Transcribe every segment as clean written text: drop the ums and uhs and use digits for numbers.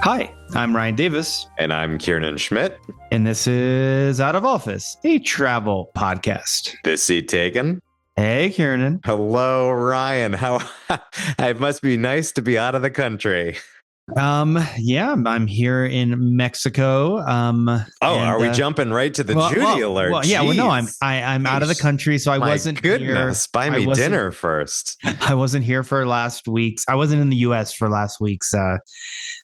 Hi, I'm Ryan Davis. And I'm Kiernan Schmidt. And this is Out of Office, a travel podcast. This seat taken. Hey, Kiernan. Hello, Ryan. How it must be nice to be out of the country. Yeah, I'm here in Mexico. Are we jumping right to the Judy alert? Well, yeah, no, I'm out of the country, so I wasn't here. Buy me dinner first. I wasn't here for last week's. I wasn't in the U.S. for last week's.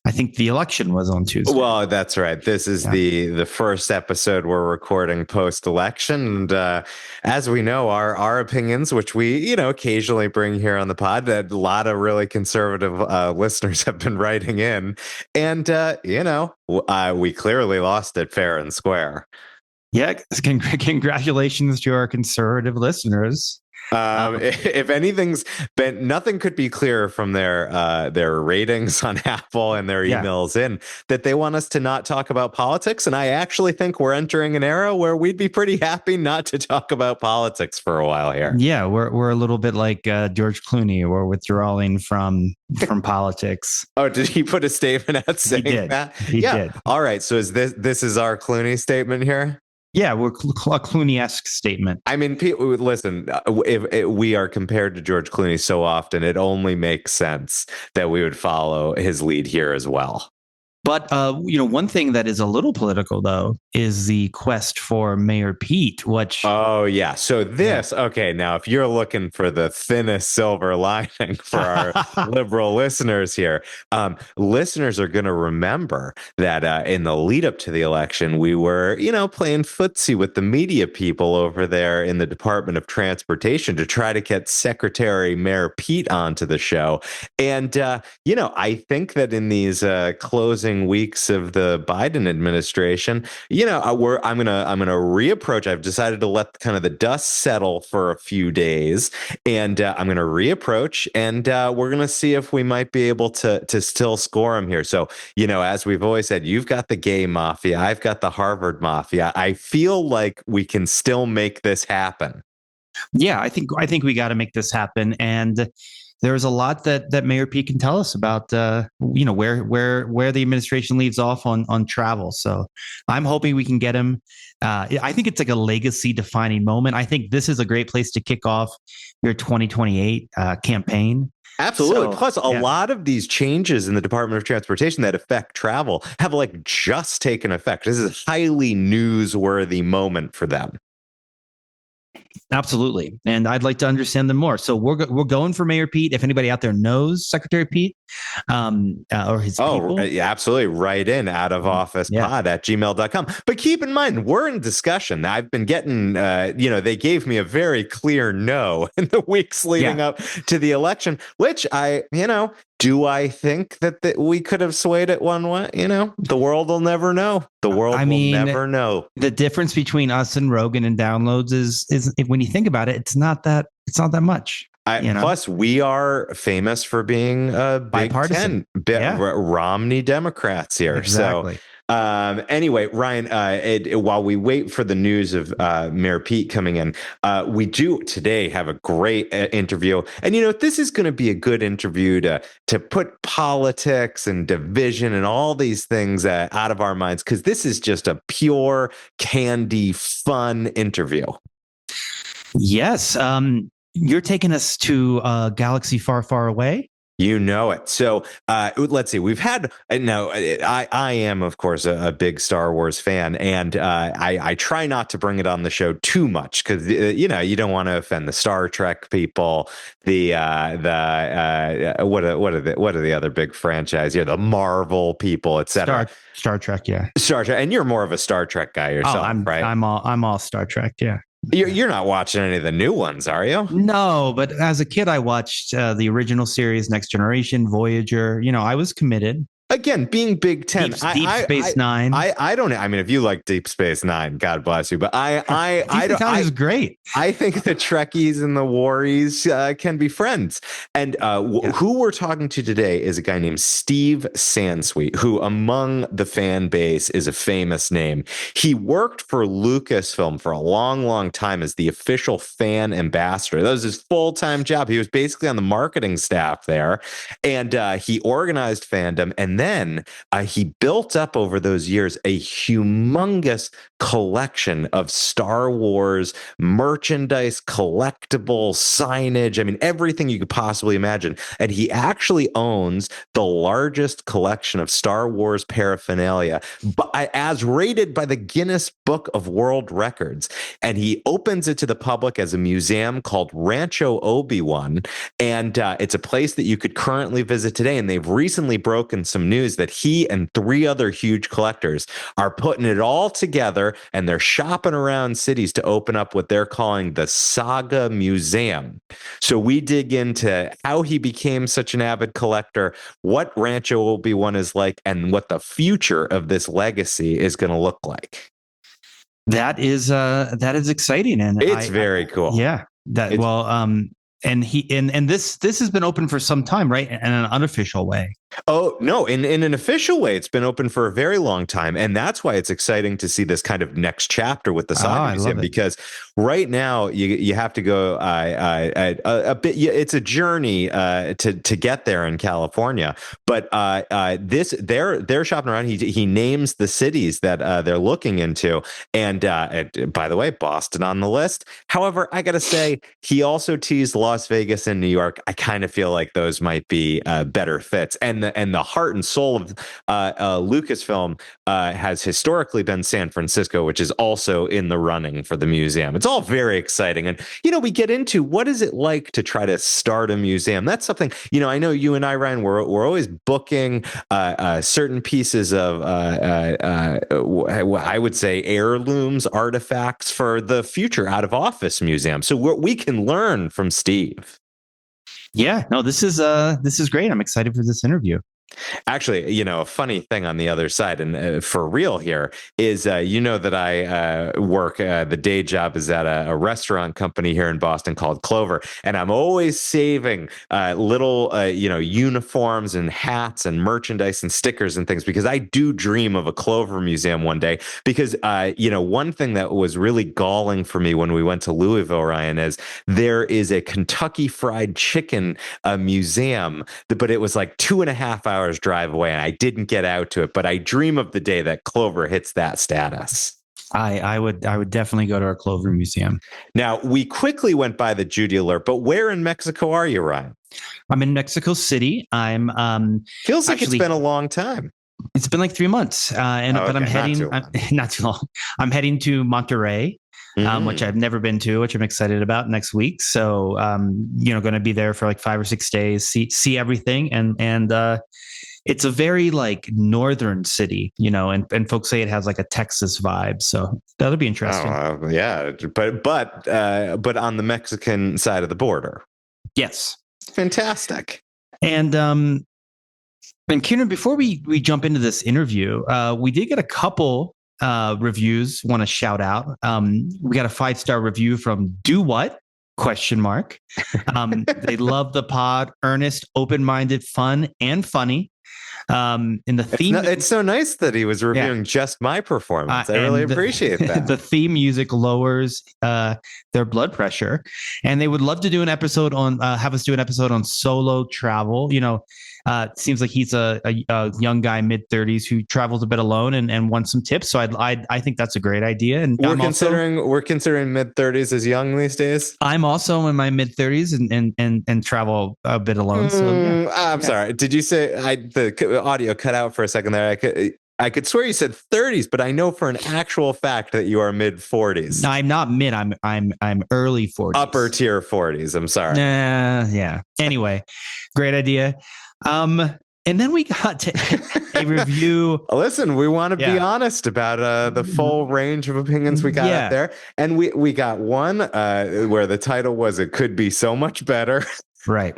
I think the election was on Tuesday. Well, that's right. This is the first episode we're recording post-election, and as we know, our opinions, which we occasionally bring here on the pod, that a lot of really conservative listeners have been writing in, and we clearly lost it fair and square. Yeah, congratulations to our conservative listeners. If anything's been, nothing could be clearer from their ratings on Apple and their emails in that they want us to not talk about politics. And I actually think we're entering an era where we'd be pretty happy not to talk about politics for a while here. Yeah, we're a little bit like George Clooney. We're withdrawing from politics. Oh, did he put a statement out saying that? He did. All right. So is this is our Clooney statement here? Yeah, we're a Clooney-esque statement. I mean, listen, if we are compared to George Clooney so often, it only makes sense that we would follow his lead here as well. But, one thing that is a little political, though, is the quest for Mayor Pete, which... Oh, yeah. So okay, now if you're looking for the thinnest silver lining for our liberal listeners here, listeners are going to remember that in the lead up to the election, we were, playing footsie with the media people over there in the Department of Transportation to try to get Secretary Mayor Pete onto the show. And, I think that in these closing weeks of the Biden administration, I'm gonna reapproach. I've decided to let kind of the dust settle for a few days, and I'm gonna reapproach, and we're gonna see if we might be able to still score him here. So as we've always said, you've got the gay mafia, I've got the Harvard mafia. I feel like we can still make this happen. Yeah, I think we got to make this happen, and there's a lot that Mayor Pete can tell us about, where the administration leaves off on travel. So I'm hoping we can get him. I think it's like a legacy defining moment. I think this is a great place to kick off your 2028 campaign. Absolutely. Plus, a lot of these changes in the Department of Transportation that affect travel have just taken effect. This is a highly newsworthy moment for them. Absolutely. And I'd like to understand them more. So we're going for Mayor Pete. If anybody out there knows Secretary Pete or his people. Yeah, absolutely. Write in outofofficepod@gmail.com. But keep in mind, we're in discussion. I've been getting, they gave me a very clear no in the weeks leading up to the election, which do I think that we could have swayed it one way? The world will never know. The world will never know. The difference between us and Rogan and downloads is when you think about it, it's not that much. Plus, we are famous for being Big Ten, Romney Democrats here. Exactly. So. Anyway, Ryan, while we wait for the news of Mayor Pete coming in, we do today have a great interview. And, this is going to be a good interview to put politics and division and all these things out of our minds, because this is just a pure, candy, fun interview. Yes. You're taking us to a galaxy far, far away. You know it. So let's see. We've had I am, of course, a big Star Wars fan, and I try not to bring it on the show too much because you don't want to offend the Star Trek people. What are the other big franchise? The Marvel people, etc. Star Trek, Star Trek, and you're more of a Star Trek guy yourself, right? I'm all Star Trek, yeah. You're not watching any of the new ones, are you? No, but as a kid, I watched the original series, Next Generation, Voyager. I was committed. Again, being Big Ten, Deep Space Nine. I don't. I mean, if you like Deep Space Nine, God bless you. But I don't. Is great. I think the Trekkies and the Warries can be friends. And who we're talking to today is a guy named Steve Sansweet, who among the fan base is a famous name. He worked for Lucasfilm for a long, long time as the official fan ambassador. That was his full-time job. He was basically on the marketing staff there, and he organized fandom. And then then he built up over those years a humongous collection of Star Wars merchandise, collectibles, signage. I mean, everything you could possibly imagine. And he actually owns the largest collection of Star Wars paraphernalia, as rated by the Guinness Book of World Records. And he opens it to the public as a museum called Rancho Obi-Wan. And it's a place that you could currently visit today. And they've recently broken some news that he and 3 other huge collectors are putting it all together, and they're shopping around cities to open up what they're calling the Saga Museum. So we dig into how he became such an avid collector, what Rancho Obi-Wan is like, and what the future of this legacy is going to look like. That is exciting, and it's very cool. Yeah, and this has been open for some time, right? In an unofficial way. Oh, no, in an official way, it's been open for a very long time. And that's why it's exciting to see this kind of next chapter with the Saga Museum, because right now you have to go a bit. It's a journey to get there in California. But they're shopping around. He names the cities that they're looking into. And by the way, Boston on the list. However, I got to say, he also teased Las Vegas and New York. I kind of feel like those might be better fits. And the heart and soul of Lucasfilm has historically been San Francisco, which is also in the running for the museum. It's all very exciting. And, we get into what is it like to try to start a museum? That's something, I know you and I, Ryan, we're always booking certain pieces of, I would say, heirlooms, artifacts for the future out of office museum. So we can learn from Steve. Yeah, no, this is great. I'm excited for this interview. Actually, a funny thing on the other side, and for real here, is that I work, the day job is at a restaurant company here in Boston called Clover, and I'm always saving little uniforms and hats and merchandise and stickers and things, because I do dream of a Clover museum one day. Because one thing that was really galling for me when we went to Louisville, Ryan, is there is a Kentucky Fried Chicken museum, but it was like 2.5 hours drive away, and I didn't get out to it. But I dream of the day that Clover hits that status. I would definitely go to our Clover Museum. Now, we quickly went by the Judy alert, but where in Mexico are you, Ryan? I'm in Mexico City. I'm feels like it's been a long time. It's been like 3 months, but I'm heading not too long. I'm heading to Monterrey. Which I've never been to, which I'm excited about next week. So, going to be there for like 5 or 6 days, see everything. And it's a very like northern city, and folks say it has like a Texas vibe. So that'll be interesting. Yeah. But on the Mexican side of the border. Yes. Fantastic. And Kiernan, before we jump into this interview, we did get a couple reviews. Want to shout out. We got a 5-star review from Do What? ? They love the pod. Earnest, open-minded, fun, and funny. In the theme, it's so nice that he was reviewing just my performance. I really appreciate that. The theme music lowers their blood pressure, and they would love to do an episode on have us do an episode on solo travel. It seems like he's a young guy, mid-30s, who travels a bit alone and wants some tips. So I think that's a great idea. And we're considering mid-30s as young these days. I'm also in my mid-30s and travel a bit alone. So I'm sorry. Did you say the audio cut out for a second there? I could swear you said 30s, but I know for an actual fact that you are mid-40s. No, I'm not mid. I'm early 40s. Upper tier 40s. I'm sorry. Yeah. Anyway, great idea. And then we got to a review. Listen, we want to be honest about the full range of opinions we got out there. And we got one where the title was "It Could Be So Much Better." Right.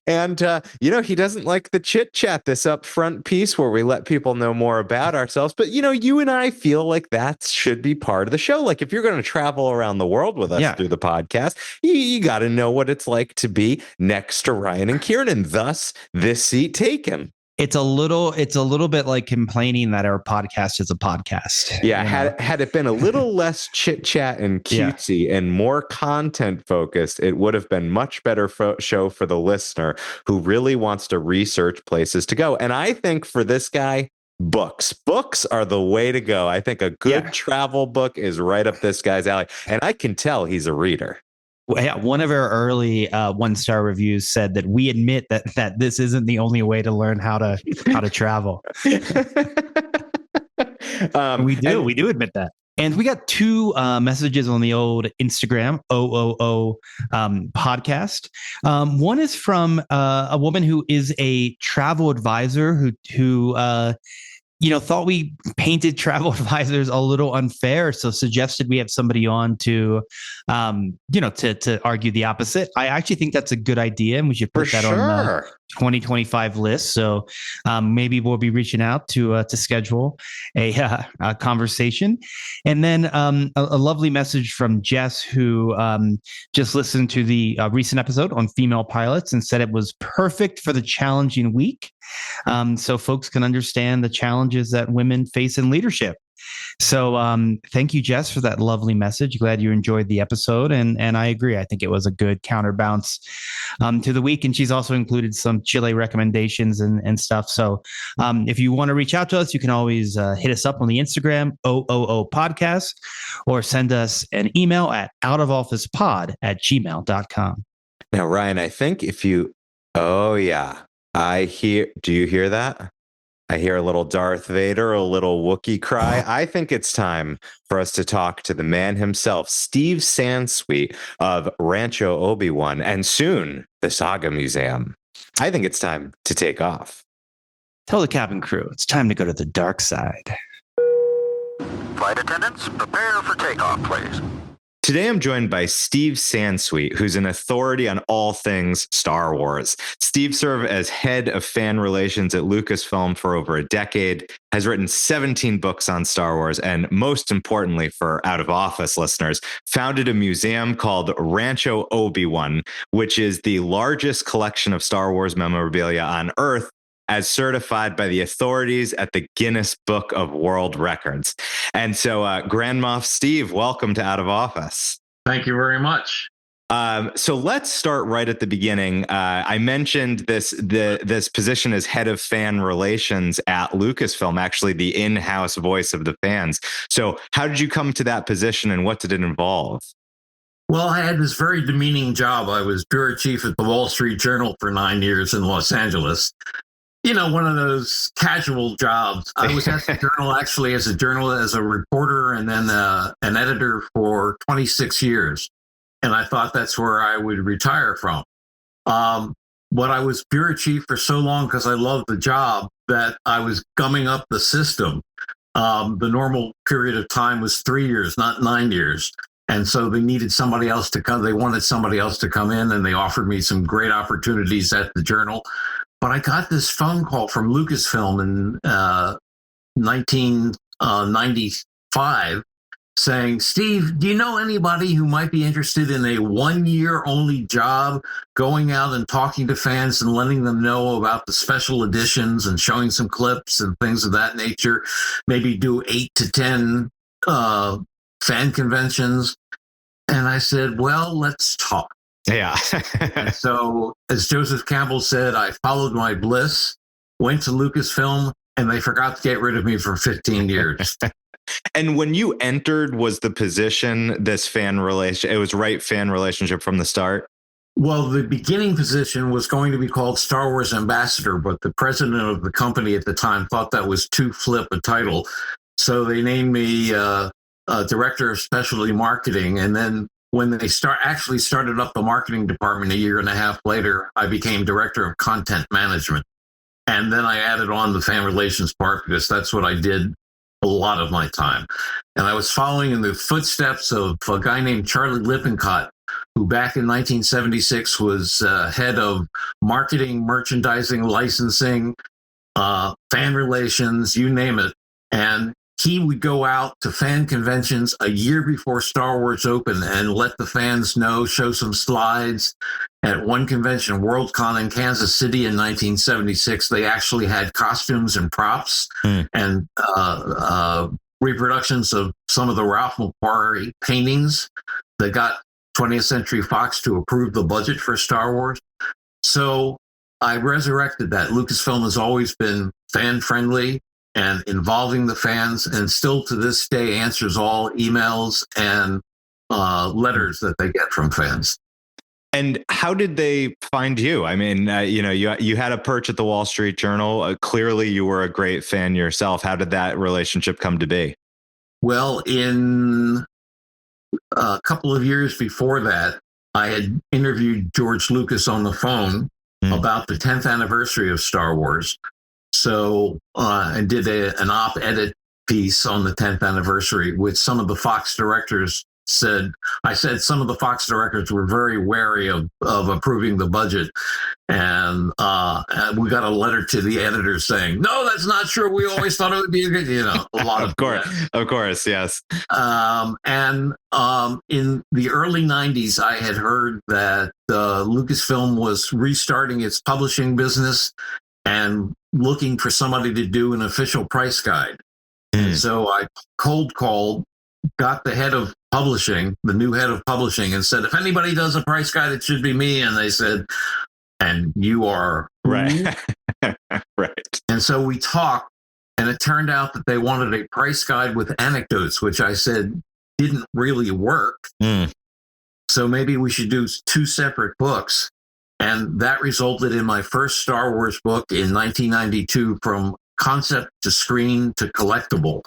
And, he doesn't like the chit chat, this upfront piece where we let people know more about ourselves. But, you and I feel like that should be part of the show. Like, if you're going to travel around the world with us through the podcast, you got to know what it's like to be next to Ryan and Kiernan. Thus, this seat taken. it's a little bit like complaining that our podcast is a podcast. Yeah, had it been a little less chit chat and cutesy and more content focused, it would have been much better show for the listener who really wants to research places to go. And I think for this guy, books are the way to go. I think a good travel book is right up this guy's alley, and I can tell he's a reader. Well, yeah, one of our early 1-star reviews said that we admit that this isn't the only way to learn how to travel. We do admit that. And we got 2 messages on the old Instagram podcast. One is from a woman who is a travel advisor who thought we painted travel advisors a little unfair, so suggested we have somebody on to argue the opposite. I actually think that's a good idea, and we should put that on the 2025 list. So maybe we'll be reaching out to schedule a conversation. And then a lovely message from Jess, who just listened to the recent episode on female pilots and said it was perfect for the challenging week. So folks can understand the challenges that women face in leadership. So thank you, Jess, for that lovely message. Glad you enjoyed the episode. And I agree. I think it was a good counterbalance to the week. And she's also included some Chile recommendations and stuff. So if you want to reach out to us, you can always hit us up on the Instagram, OOO Podcast, or send us an email at outofofficepod@gmail.com. Now, Ryan, I think if you, do you hear that? I hear a little Darth Vader, a little Wookiee cry. I think it's time for us to talk to the man himself, Steve Sansweet of Rancho Obi-Wan, and soon the Saga Museum. I think it's time to take off. Tell the cabin crew it's time to go to the dark side. Flight attendants, prepare for takeoff, please. Today, I'm joined by Steve Sansweet, who's an authority on all things Star Wars. Steve served as head of fan relations at Lucasfilm for over a decade, has written 17 books on Star Wars, and most importantly for Out of Office listeners, founded a museum called Rancho Obi-Wan, which is the largest collection of Star Wars memorabilia on Earth, as certified by the authorities at the Guinness Book of World Records. And so, Grand Moff Steve, welcome to Out of Office. Thank you very much. So let's start right at the beginning. I mentioned this position as head of fan relations at Lucasfilm, actually the in-house voice of the fans. So how did you come to that position, and what did it involve? Well, I had this very demeaning job. I was bureau chief at the Wall Street Journal for 9 years in Los Angeles. You know, one of those casual jobs. I was at the Journal actually as a reporter, and then an editor for 26 years. And I thought that's where I would retire from. But I was bureau chief for so long because I loved the job that I was gumming up the system. The normal period of time was 3 years, not 9 years. And so they needed somebody else to come. They wanted somebody else to come in, and they offered me some great opportunities at the Journal. But I got this phone call from Lucasfilm in 1995 saying, Steve, do you know anybody who might be interested in a 1-year only job, going out and talking to fans and letting them know about the special editions and showing some clips and things of that nature? Maybe do 8 to 10 fan conventions. And I said, well, let's talk. Yeah. And so, as Joseph Campbell said, I followed my bliss, went to Lucasfilm, and they forgot to get rid of me for 15 years. And when you entered, was the position this fan relation? It was fan relationship from the start? Well, the beginning position was going to be called Star Wars Ambassador, but the president of the company at the time thought that was too flip a title. So they named me Director of Specialty Marketing. And then when they started up the marketing department a year and a half later, I became Director of Content Management. And then I added on the fan relations part because that's what I did a lot of my time. And I was following in the footsteps of a guy named Charlie Lippincott, who back in 1976 was head of marketing, merchandising, licensing, fan relations, you name it. And he would go out to fan conventions a year before Star Wars opened and let the fans know, show some slides. At one convention, WorldCon in Kansas City in 1976, they actually had costumes and props and reproductions of some of the Ralph McQuarrie paintings that got 20th Century Fox to approve the budget for Star Wars. So I resurrected that. Lucasfilm has always been fan-friendly and involving the fans, and still to this day answers all emails and letters that they get from fans. And how did they find you? I mean, you had a perch at the Wall Street Journal. Clearly, you were a great fan yourself. How did that relationship come to be? Well, in a couple of years before that, I had interviewed George Lucas on the phone about the 10th anniversary of Star Wars. So I did an op-edit piece on the 10th anniversary, which some of the Fox directors said. I said some of the Fox directors were very wary of approving the budget. And we got a letter to the editors saying, no, that's not true. We always thought it would be a good, a lot of Of course, yes. And in the early 90s, I had heard that Lucasfilm was restarting its publishing business and looking for somebody to do an official price guide. And so I cold called, got the head of publishing, the new head of publishing, and said, if anybody does a price guide, it should be me. And they said, and you are right. Right. And so we talked, and it turned out that they wanted a price guide with anecdotes, which I said didn't really work. So maybe we should do two separate books. And that resulted in my first Star Wars book in 1992, From Concept to Screen to Collectible.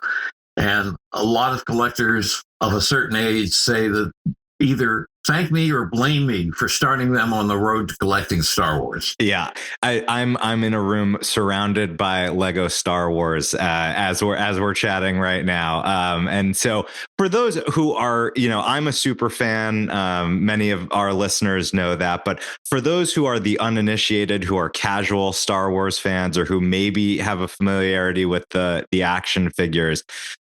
And a lot of collectors of a certain age say that either thank me or blame me for starting them on the road to collecting Star Wars. Yeah, I'm in a room surrounded by Lego Star Wars as we're chatting right now. And so for those who are, I'm a super fan. Many of our listeners know that, but for those who are the uninitiated, who are casual Star Wars fans, or who maybe have a familiarity with the action figures,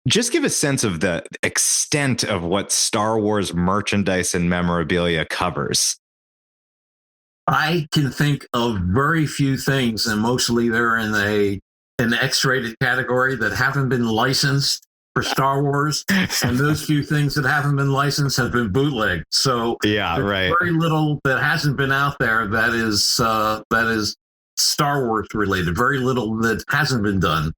just give a sense of the extent of what Star Wars merchandise and memorabilia covers. I can think of very few things, and mostly they're in an X-rated category that haven't been licensed for Star Wars, and those few things that haven't been licensed have been bootlegged. So yeah, right. Very little that hasn't been out there that is Star Wars related. Very little that hasn't been done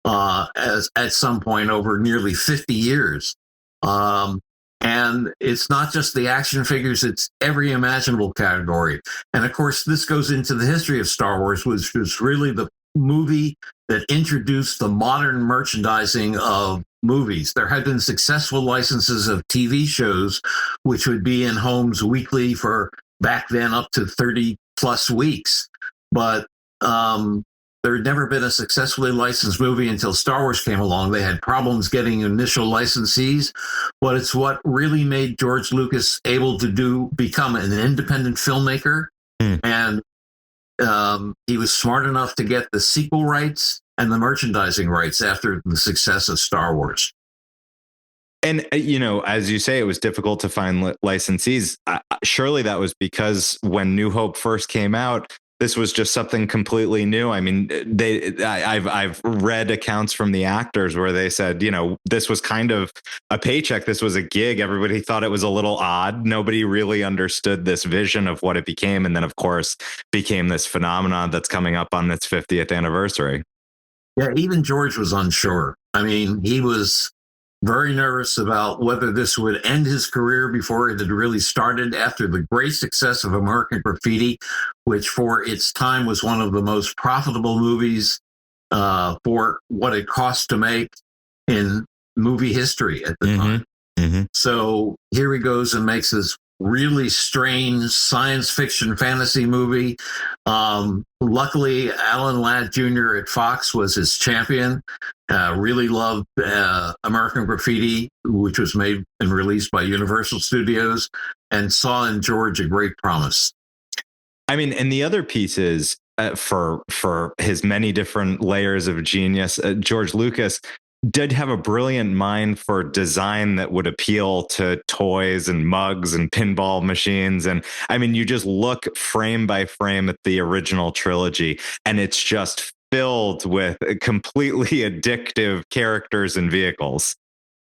as at some point over nearly 50 years. And it's not just the action figures, it's every imaginable category. And of course, this goes into the history of Star Wars, which was really the movie that introduced the modern merchandising of movies. There had been successful licenses of TV shows, which would be in homes weekly for back then up to 30 plus weeks. But there had never been a successfully licensed movie until Star Wars came along. They had problems getting initial licensees, but it's what really made George Lucas able to become an independent filmmaker. And he was smart enough to get the sequel rights and the merchandising rights after the success of Star Wars. And, as you say, it was difficult to find licensees. Surely that was because when New Hope first came out, this was just something completely new. I mean, I've read accounts from the actors where they said, this was kind of a paycheck. This was a gig. Everybody thought it was a little odd. Nobody really understood this vision of what it became. And then, of course, became this phenomenon that's coming up on its 50th anniversary. Yeah, even George was unsure. I mean, he was very nervous about whether this would end his career before it had really started after the great success of American Graffiti, which for its time was one of the most profitable movies for what it cost to make in movie history at the time. So here he goes and makes this really strange science fiction fantasy movie. Luckily, Alan Ladd Jr. at Fox was his champion. Really loved American Graffiti, which was made and released by Universal Studios, and saw in George a great promise. I mean, and the other pieces for his many different layers of genius, George Lucas did have a brilliant mind for design that would appeal to toys and mugs and pinball machines. And I mean, you just look frame by frame at the original trilogy, and it's just filled with completely addictive characters and vehicles.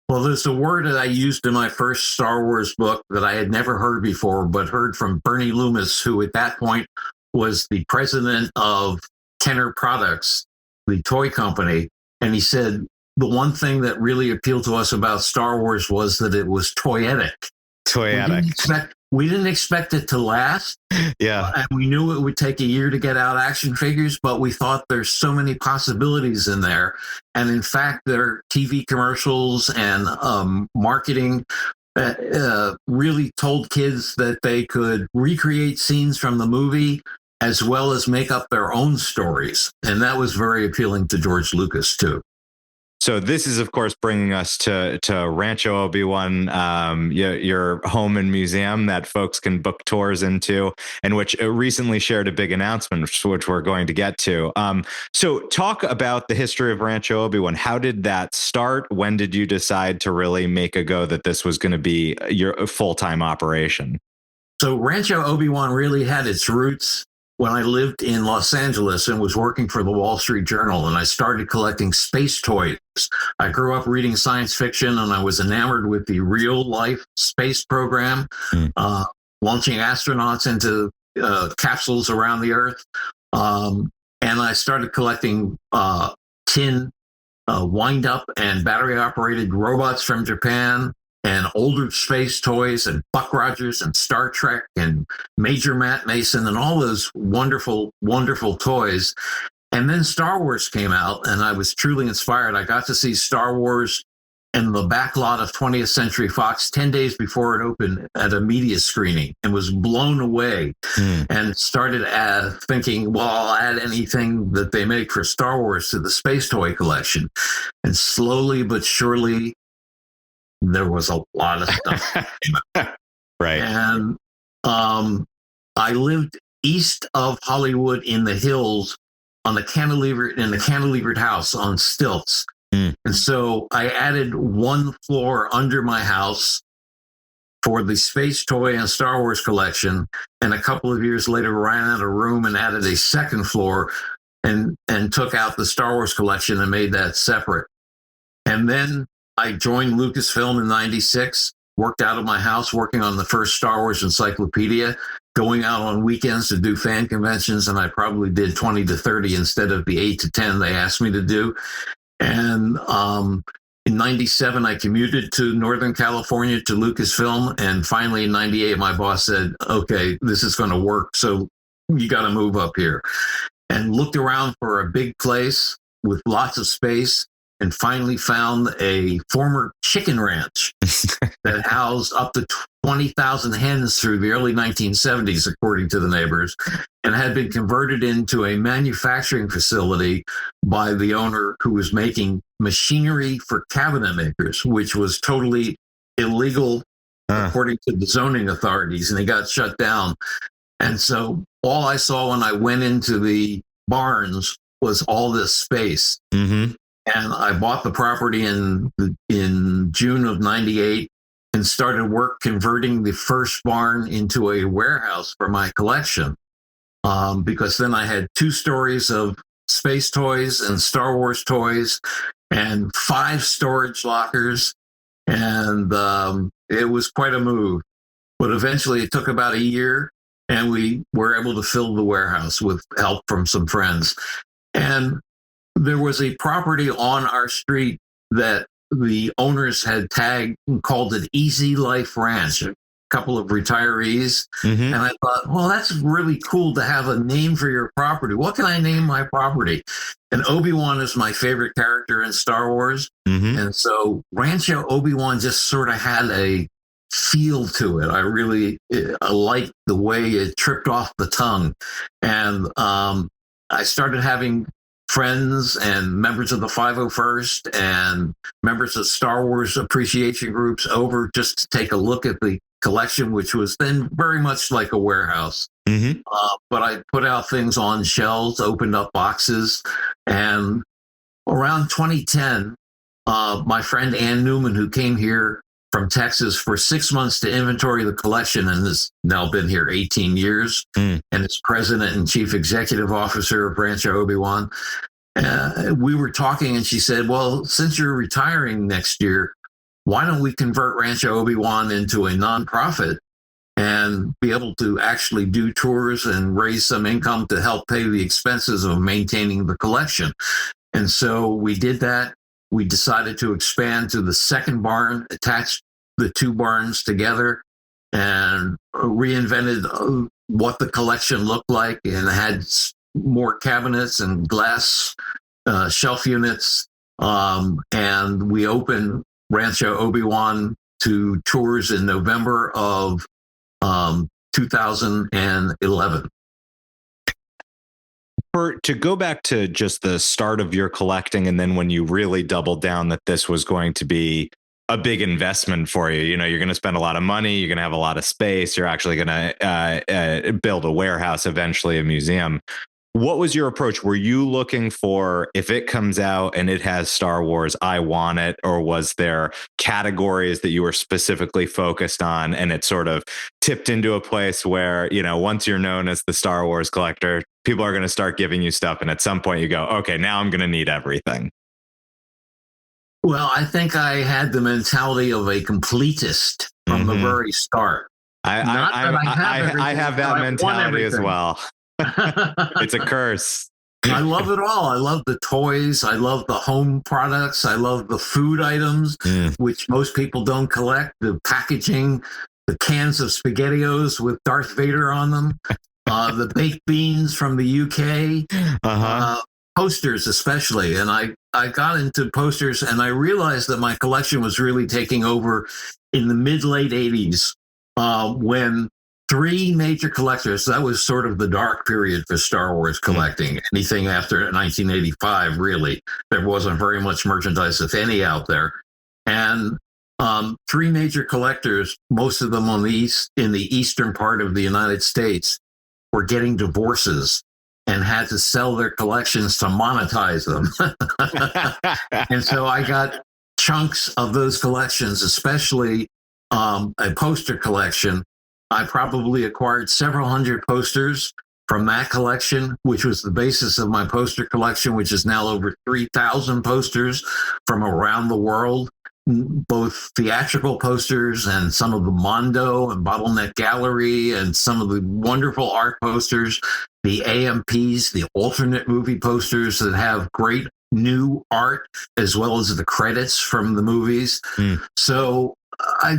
Well, there's a word that I used in my first Star Wars book that I had never heard before, but heard from Bernie Loomis, who at that point was the president of Kenner Products, the toy company. And he said, the one thing that really appealed to us about Star Wars was that it was toyetic. We didn't expect it to last. Yeah. And we knew it would take a year to get out action figures, but we thought there's so many possibilities in there. And in fact, their TV commercials and marketing really told kids that they could recreate scenes from the movie as well as make up their own stories. And that was very appealing to George Lucas, too. So this is, of course, bringing us to Rancho Obi-Wan, your home and museum that folks can book tours into, and which recently shared a big announcement, which we're going to get to. So talk about the history of Rancho Obi-Wan. How did that start? When did you decide to really make a go that this was going to be your full-time operation? So Rancho Obi-Wan really had its roots when I lived in Los Angeles and was working for the Wall Street Journal, and I started collecting space toys. I grew up reading science fiction, and I was enamored with the real-life space program, launching astronauts into capsules around the Earth. And I started collecting tin wind-up and battery-operated robots from Japan, and older space toys, and Buck Rogers and Star Trek and Major Matt Mason and all those wonderful, wonderful toys. And then Star Wars came out, and I was truly inspired. I got to see Star Wars in the back lot of 20th Century Fox 10 days before it opened at a media screening, and was blown away and started thinking, well, I'll add anything that they make for Star Wars to the space toy collection. And slowly but surely, there was a lot of stuff. Right. And I lived east of Hollywood in the hills in the cantilevered house on stilts. And so I added one floor under my house for the space toy and Star Wars collection. And a couple of years later, ran out of room and added a second floor and took out the Star Wars collection and made that separate. And then I joined Lucasfilm in '96, worked out of my house, working on the first Star Wars encyclopedia, going out on weekends to do fan conventions, and I probably did 20 to 30 instead of the 8 to 10 they asked me to do. And in '97, I commuted to Northern California to Lucasfilm, and finally in '98, my boss said, okay, this is going to work, so you got to move up here. And looked around for a big place with lots of space, and finally found a former chicken ranch that housed up to 20,000 hens through the early 1970s, according to the neighbors, and had been converted into a manufacturing facility by the owner, who was making machinery for cabinet makers, which was totally illegal according to the zoning authorities, and it got shut down. And so all I saw when I went into the barns was all this space. And I bought the property in June of '98 and started work converting the first barn into a warehouse for my collection. Because then I had 2 stories of space toys and Star Wars toys and 5 storage lockers. And it was quite a move. But eventually it took about a year, and we were able to fill the warehouse with help from some friends. And there was a property on our street that the owners had tagged and called it Easy Life Ranch, a couple of retirees. And I thought, well, that's really cool to have a name for your property. What can I name my property? And Obi-Wan is my favorite character in Star Wars. And so Rancho Obi-Wan just sort of had a feel to it. I liked the way it tripped off the tongue. And I started having friends and members of the 501st and members of Star Wars appreciation groups over just to take a look at the collection, which was then very much like a warehouse. But I put out things on shelves, opened up boxes, and around 2010, my friend Ann Newman, who came here from Texas for 6 months to inventory the collection and has now been here 18 years and is president and chief executive officer of Rancho Obi-Wan. We were talking and she said, well, since you're retiring next year, why don't we convert Rancho Obi-Wan into a nonprofit and be able to actually do tours and raise some income to help pay the expenses of maintaining the collection? And so we did that. We decided to expand to the second barn, attach the two barns together, and reinvented what the collection looked like, and had more cabinets and glass shelf units. And we opened Rancho Obi-Wan to tours in November of 2011. To go back to just the start of your collecting, and then when you really doubled down that this was going to be a big investment for you, you know, you're going to spend a lot of money, you're going to have a lot of space, you're actually going to build a warehouse, eventually a museum. What was your approach? Were you looking for, if it comes out and it has Star Wars, I want it? Or was there categories that you were specifically focused on, and it sort of tipped into a place where, you know, once you're known as the Star Wars collector, people are going to start giving you stuff, and at some point you go, okay, now I'm going to need everything? Well, I think I had the mentality of a completist from the very start. I have that mentality as well. It's a curse. I love it all. I love the toys. I love the home products. I love the food items, which most people don't collect. The packaging, the cans of SpaghettiOs with Darth Vader on them, the baked beans from the UK, posters especially. And I got into posters, and I realized that my collection was really taking over in the mid-late 80s when three major collectors, that was sort of the dark period for Star Wars collecting. Anything after 1985, really, there wasn't very much merchandise, if any, out there. And three major collectors, most of them in the eastern part of the United States, were getting divorces and had to sell their collections to monetize them. And so I got chunks of those collections, especially a poster collection. I probably acquired several hundred posters from that collection, which was the basis of my poster collection, which is now over 3,000 posters from around the world, both theatrical posters and some of the Mondo and Bottleneck Gallery and some of the wonderful art posters, the AMPs, the alternate movie posters that have great new art, as well as the credits from the movies. So I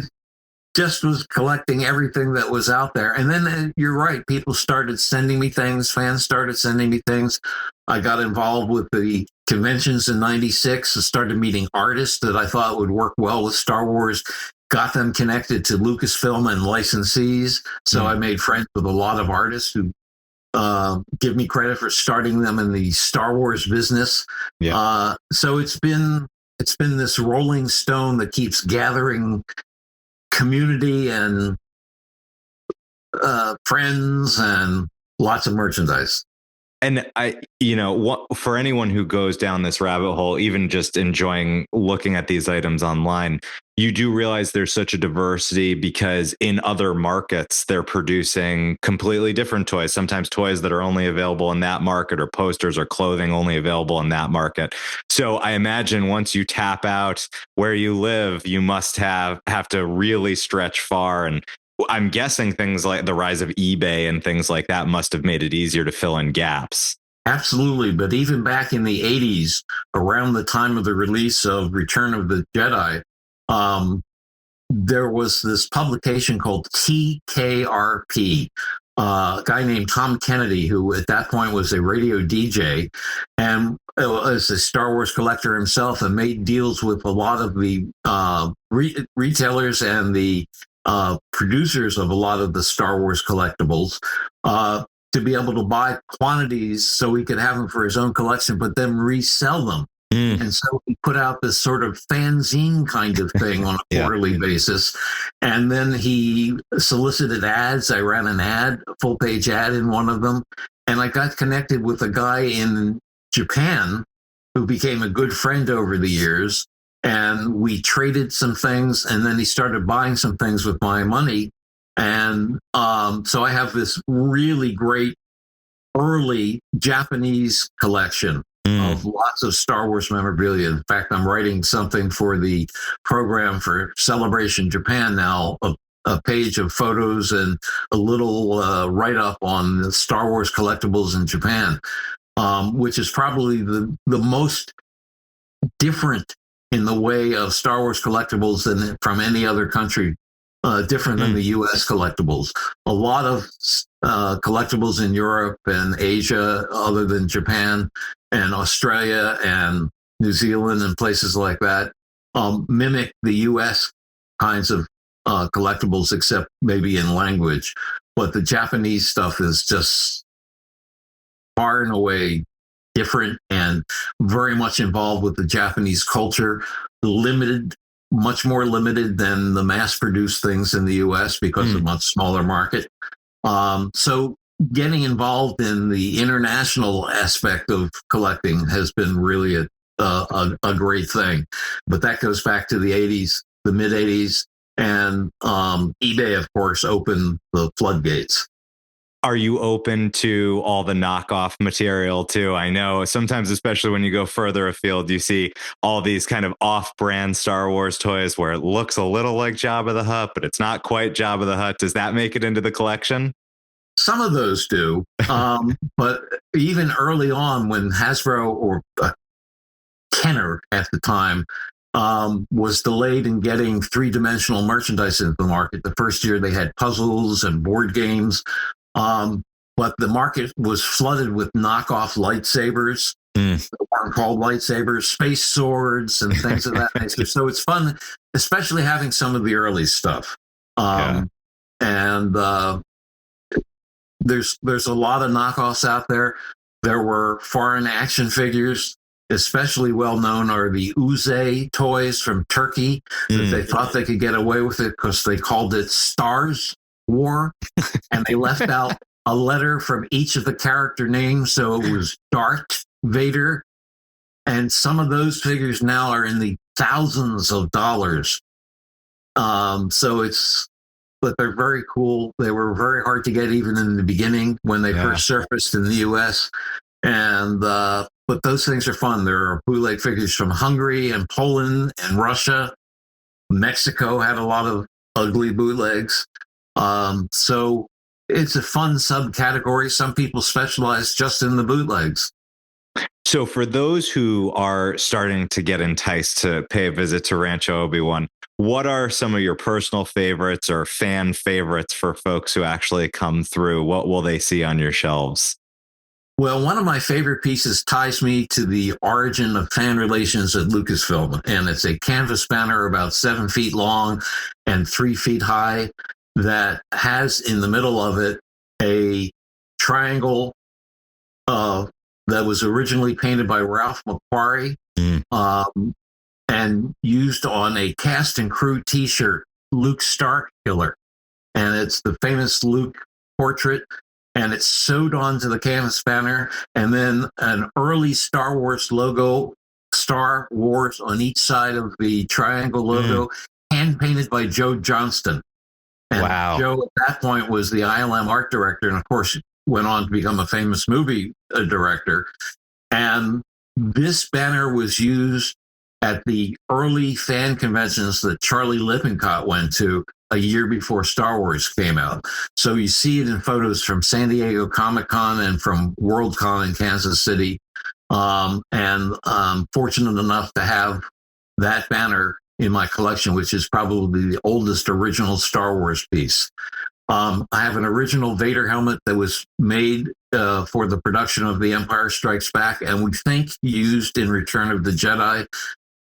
just was collecting everything that was out there. And then you're right, people started sending me things, fans started sending me things. I got involved with the conventions in 96 and started meeting artists that I thought would work well with Star Wars, got them connected to Lucasfilm and licensees. So I made friends with a lot of artists who give me credit for starting them in the Star Wars business. So it's been this rolling stone that keeps gathering community and friends and lots of merchandise. And for anyone who goes down this rabbit hole, even just enjoying looking at these items online, you do realize there's such a diversity, because in other markets, they're producing completely different toys, sometimes toys that are only available in that market, or posters or clothing only available in that market. So I imagine once you tap out where you live, you must have to really stretch far. And I'm guessing things like the rise of eBay and things like that must have made it easier to fill in gaps. Absolutely. But even back in the 80s, around the time of the release of Return of the Jedi, there was this publication called TKRP, a guy named Tom Kennedy, who at that point was a radio DJ and was a Star Wars collector himself, and made deals with a lot of the retailers and the producers of a lot of the Star Wars collectibles to be able to buy quantities so he could have them for his own collection, but then resell them. And so he put out this sort of fanzine kind of thing on a quarterly basis. And then he solicited ads. I ran an ad, a full page ad in one of them. And I got connected with a guy in Japan who became a good friend over the years, and we traded some things, and then he started buying some things with my money. And so I have this really great early Japanese collection of lots of Star Wars memorabilia. In fact, I'm writing something for the program for Celebration Japan now, a page of photos and a little write-up on the Star Wars collectibles in Japan, which is probably the most different in the way of Star Wars collectibles than from any other country, different than the U.S. collectibles. A lot of collectibles in Europe and Asia, other than Japan and Australia and New Zealand and places like that, mimic the U.S. kinds of collectibles, except maybe in language. But the Japanese stuff is just far and away different and very much involved with the Japanese culture, much more limited than the mass-produced things in the U.S. because of a much smaller market. So getting involved in the international aspect of collecting has been really a great thing. But that goes back to the 80s, the mid-80s, and eBay, of course, opened the floodgates. Are you open to all the knockoff material too? I know sometimes, especially when you go further afield, you see all these kind of off-brand Star Wars toys where it looks a little like Jabba the Hutt, but it's not quite Jabba the Hutt. Does that make it into the collection? Some of those do. But even early on, when Hasbro, or Kenner at the time, was delayed in getting three-dimensional merchandise into the market. The first year they had puzzles and board games. But the market was flooded with knockoff lightsabers, that weren't called lightsabers, space swords, and things of that nature. So it's fun, especially having some of the early stuff. And there's a lot of knockoffs out there. There were foreign action figures. Especially well known are the Uze toys from Turkey, that they thought they could get away with it because they called it Stars War, and they left out a letter from each of the character names, so it was Darth Vader. And some of those figures now are in the thousands of dollars. But they're very cool. They were very hard to get even in the beginning when they first surfaced in the U.S. And but those things are fun. There are bootleg figures from Hungary and Poland and Russia. Mexico had a lot of ugly bootlegs. So it's a fun subcategory. Some people specialize just in the bootlegs. So for those who are starting to get enticed to pay a visit to Rancho Obi-Wan, what are some of your personal favorites or fan favorites for folks who actually come through? What will they see on your shelves? Well, one of my favorite pieces ties me to the origin of fan relations at Lucasfilm, and it's a canvas banner about 7 feet long and 3 feet high that has in the middle of it a triangle that was originally painted by Ralph McQuarrie and used on a cast and crew T-shirt, Luke Starkiller. And it's the famous Luke portrait. And it's sewed onto the canvas banner, and then an early Star Wars logo, Star Wars, on each side of the triangle logo, hand painted by Joe Johnston. And Joe at that point was the ILM art director, and of course went on to become a famous movie director. And this banner was used at the early fan conventions that Charlie Lippincott went to a year before Star Wars came out. So you see it in photos from San Diego Comic-Con and from Worldcon in Kansas City. And I'm fortunate enough to have that banner in my collection, which is probably the oldest original Star Wars piece. I have an original Vader helmet that was made for the production of The Empire Strikes Back, and we think used in Return of the Jedi.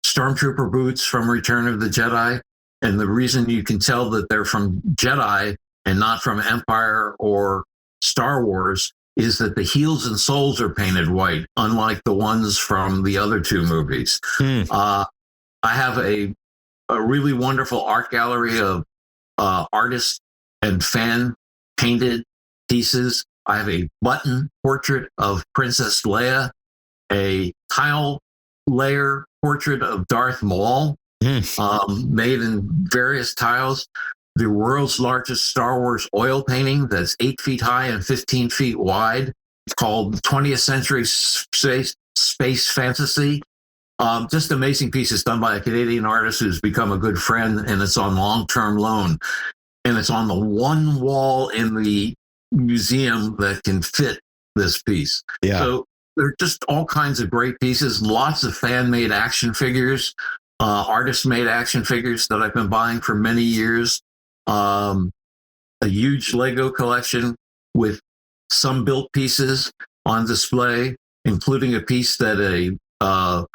Stormtrooper boots from Return of the Jedi. And the reason you can tell that they're from Jedi and not from Empire or Star Wars is that the heels and soles are painted white, unlike the ones from the other two movies. I have a really wonderful art gallery of artist and fan painted pieces. I have a button portrait of Princess Leia, a tile layer portrait of Darth Maul, made in various tiles. The world's largest Star Wars oil painting that's 8 feet high and 15 feet wide. It's called 20th Century Space Fantasy. Just amazing pieces done by a Canadian artist who's become a good friend, and it's on long-term loan. And it's on the one wall in the museum that can fit this piece. Yeah. So there are just all kinds of great pieces, lots of fan-made action figures, artist-made action figures that I've been buying for many years. A huge Lego collection with some built pieces on display, including a piece that a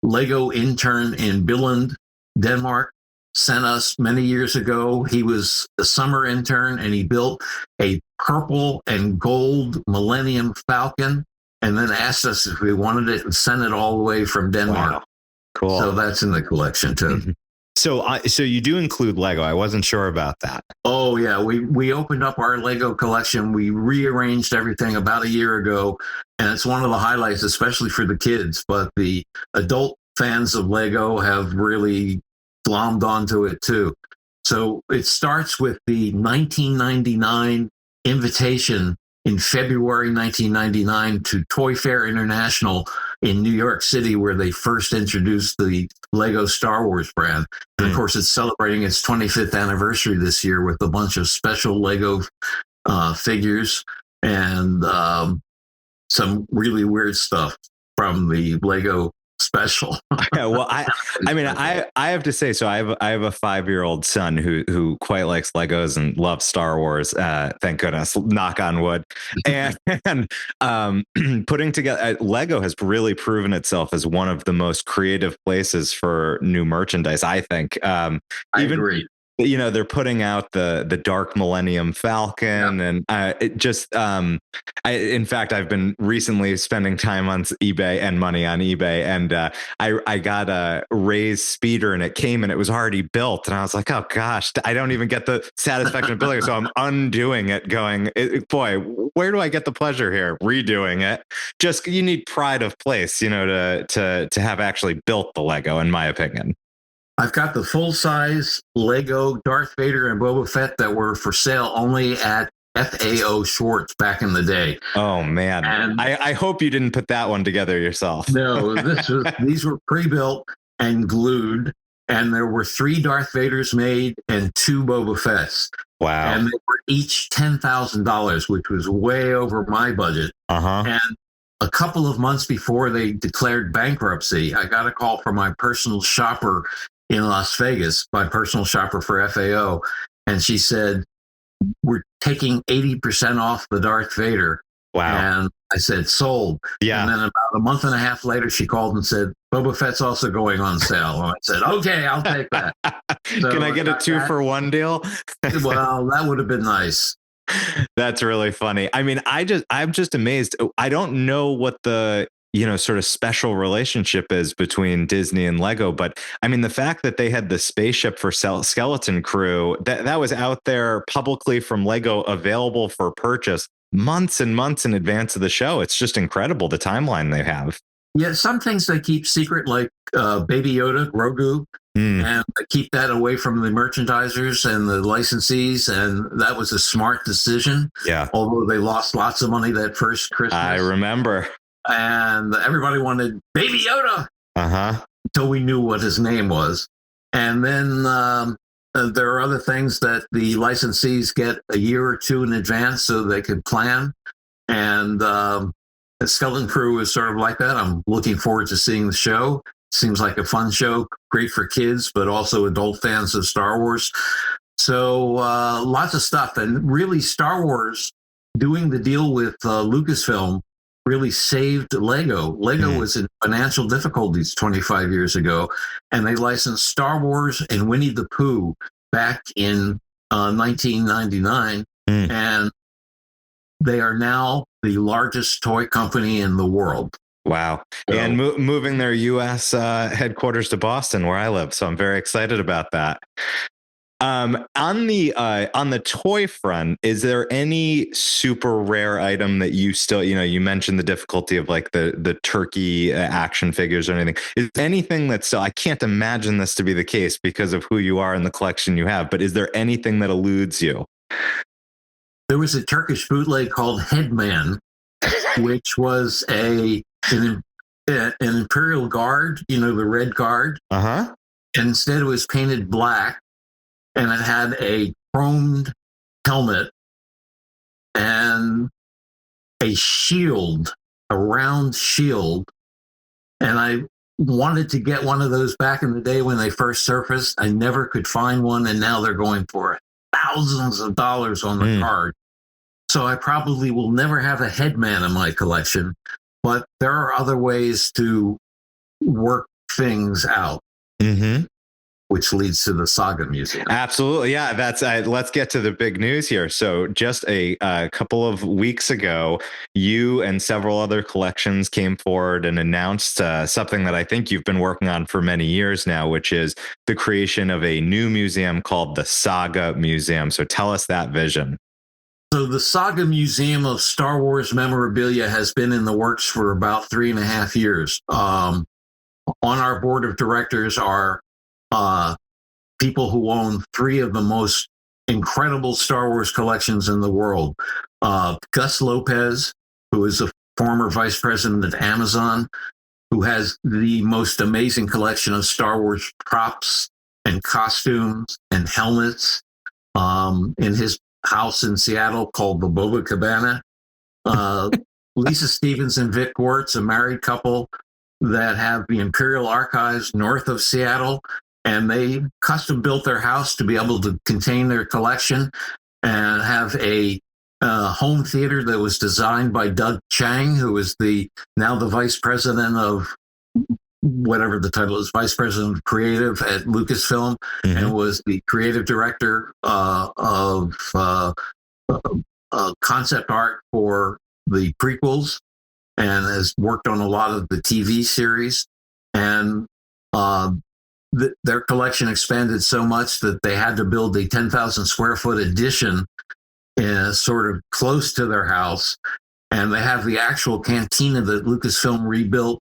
Lego intern in Billund, Denmark, sent us many years ago. He was a summer intern, and he built a purple and gold Millennium Falcon, and then asked us if we wanted it and sent it all the way from Denmark. Wow. Cool. So that's in the collection too. So you do include Lego. I wasn't sure about that. Oh yeah, we opened up our Lego collection. We rearranged everything about a year ago, and it's one of the highlights, especially for the kids. But the adult fans of Lego have really glommed onto it too. So it starts with the 1999 invitation in February 1999 to Toy Fair International in New York City, where they first introduced the Lego Star Wars brand. And of course, it's celebrating its 25th anniversary this year with a bunch of special Lego figures and some really weird stuff from the Lego special. Yeah, well, I mean, I have to say, so I have a 5-year-old son who quite likes Legos and loves Star Wars. Thank goodness, knock on wood. And putting together Lego has really proven itself as one of the most creative places for new merchandise, I think. I agree. You know, they're putting out the Dark Millennium Falcon, and it just in fact, I've been recently spending time on eBay and money on eBay, and I got a Ray's speeder, and it came and it was already built, and I was like, oh gosh, I don't even get the satisfaction of building it, so I'm undoing it, going, boy, where do I get the pleasure here? Redoing it. Just, you need pride of place, you know, to have actually built the Lego, in my opinion. I've got the full-size Lego Darth Vader and Boba Fett that were for sale only at FAO Schwartz back in the day. Oh, man. And I hope you didn't put that one together yourself. No, these were pre-built and glued, and there were 3 Darth Vaders made and 2 Boba Fetts. Wow. And they were each $10,000, which was way over my budget. And a couple of months before they declared bankruptcy, I got a call from my personal shopper in Las Vegas, my personal shopper for FAO, and she said, we're taking 80% off the Darth Vader. Wow. And I said, sold. Yeah. And then about a month and a half later, she called and said, Boba Fett's also going on sale. And I said, okay, I'll take that. So can I get a 2-for-1 deal? Well, that would have been nice. That's really funny. I mean, I'm just amazed. I don't know what the, you know, sort of special relationship is between Disney and Lego, but I mean, the fact that they had the spaceship for Skeleton Crew that was out there publicly from Lego, available for purchase months and months in advance of the show. It's just incredible, the timeline they have. Yeah, some things they keep secret, like Baby Yoda, Grogu, and they keep that away from the merchandisers and the licensees, and that was a smart decision. Yeah. Although they lost lots of money that first Christmas. I remember. And everybody wanted Baby Yoda until we knew what his name was. And then there are other things that the licensees get a year or two in advance so they could plan. And the Skeleton Crew is sort of like that. I'm looking forward to seeing the show. Seems like a fun show, great for kids, but also adult fans of Star Wars. So lots of stuff. And really, Star Wars, doing the deal with Lucasfilm, really saved Lego. Lego was in financial difficulties 25 years ago, and they licensed Star Wars and Winnie the Pooh back in 1999, and they are now the largest toy company in the world. Wow. So, and moving their U.S. headquarters to Boston, where I live. So I'm very excited about that. On the toy front, is there any super rare item that you still, you mentioned the difficulty of like the turkey action figures or anything. Is there anything that's still, I can't imagine this to be the case because of who you are and the collection you have, but is there anything that eludes you? There was a Turkish bootleg called Headman, which was an Imperial Guard, the Red Guard. Uh-huh. And instead it was painted black, and it had a chromed helmet and a shield, a round shield. And I wanted to get one of those back in the day when they first surfaced. I never could find one, and now they're going for thousands of dollars on the card. So I probably will never have a Headman in my collection, but there are other ways to work things out. Mm-hmm. Which leads to the Saga Museum. Absolutely. Yeah, let's get to the big news here. So just a couple of weeks ago, you and several other collections came forward and announced something that I think you've been working on for many years now, which is the creation of a new museum called the Saga Museum. So tell us that vision. So the Saga Museum of Star Wars memorabilia has been in the works for about 3.5 years. On our board of directors are people who own 3 of the most incredible Star Wars collections in the world. Gus Lopez, who is a former vice president at Amazon, who has the most amazing collection of Star Wars props and costumes and helmets in his house in Seattle called the Boba Cabana. Lisa Stevens and Vic Wertz, a married couple that have the Imperial Archives north of Seattle, and they custom built their house to be able to contain their collection and have a home theater that was designed by Doug Chang, who is now the vice president of whatever the title is, vice president of creative at Lucasfilm, and was the creative director of concept art for the prequels, and has worked on a lot of the TV series. And their collection expanded so much that they had to build a 10,000 square foot addition sort of close to their house. And they have the actual cantina that Lucasfilm rebuilt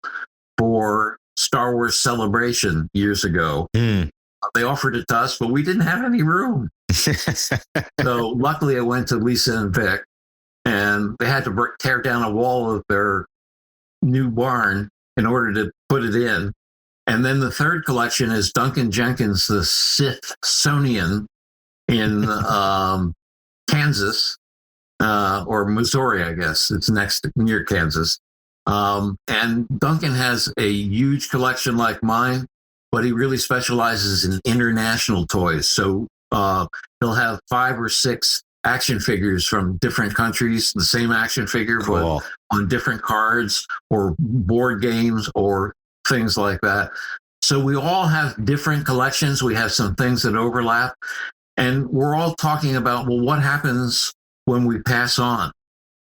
for Star Wars Celebration years ago. They offered it to us, but we didn't have any room. So luckily I went to Lisa and Vic, and they had to tear down a wall of their new barn in order to put it in. And then the third collection is Duncan Jenkins, the Smithsonian in Kansas, or Missouri, I guess. It's near Kansas. And Duncan has a huge collection like mine, but he really specializes in international toys. So he'll have 5 or 6 action figures from different countries, the same action figure, but on different cards or board games or things like that. So we all have different collections. We have some things that overlap. And we're all talking about, well, what happens when we pass on?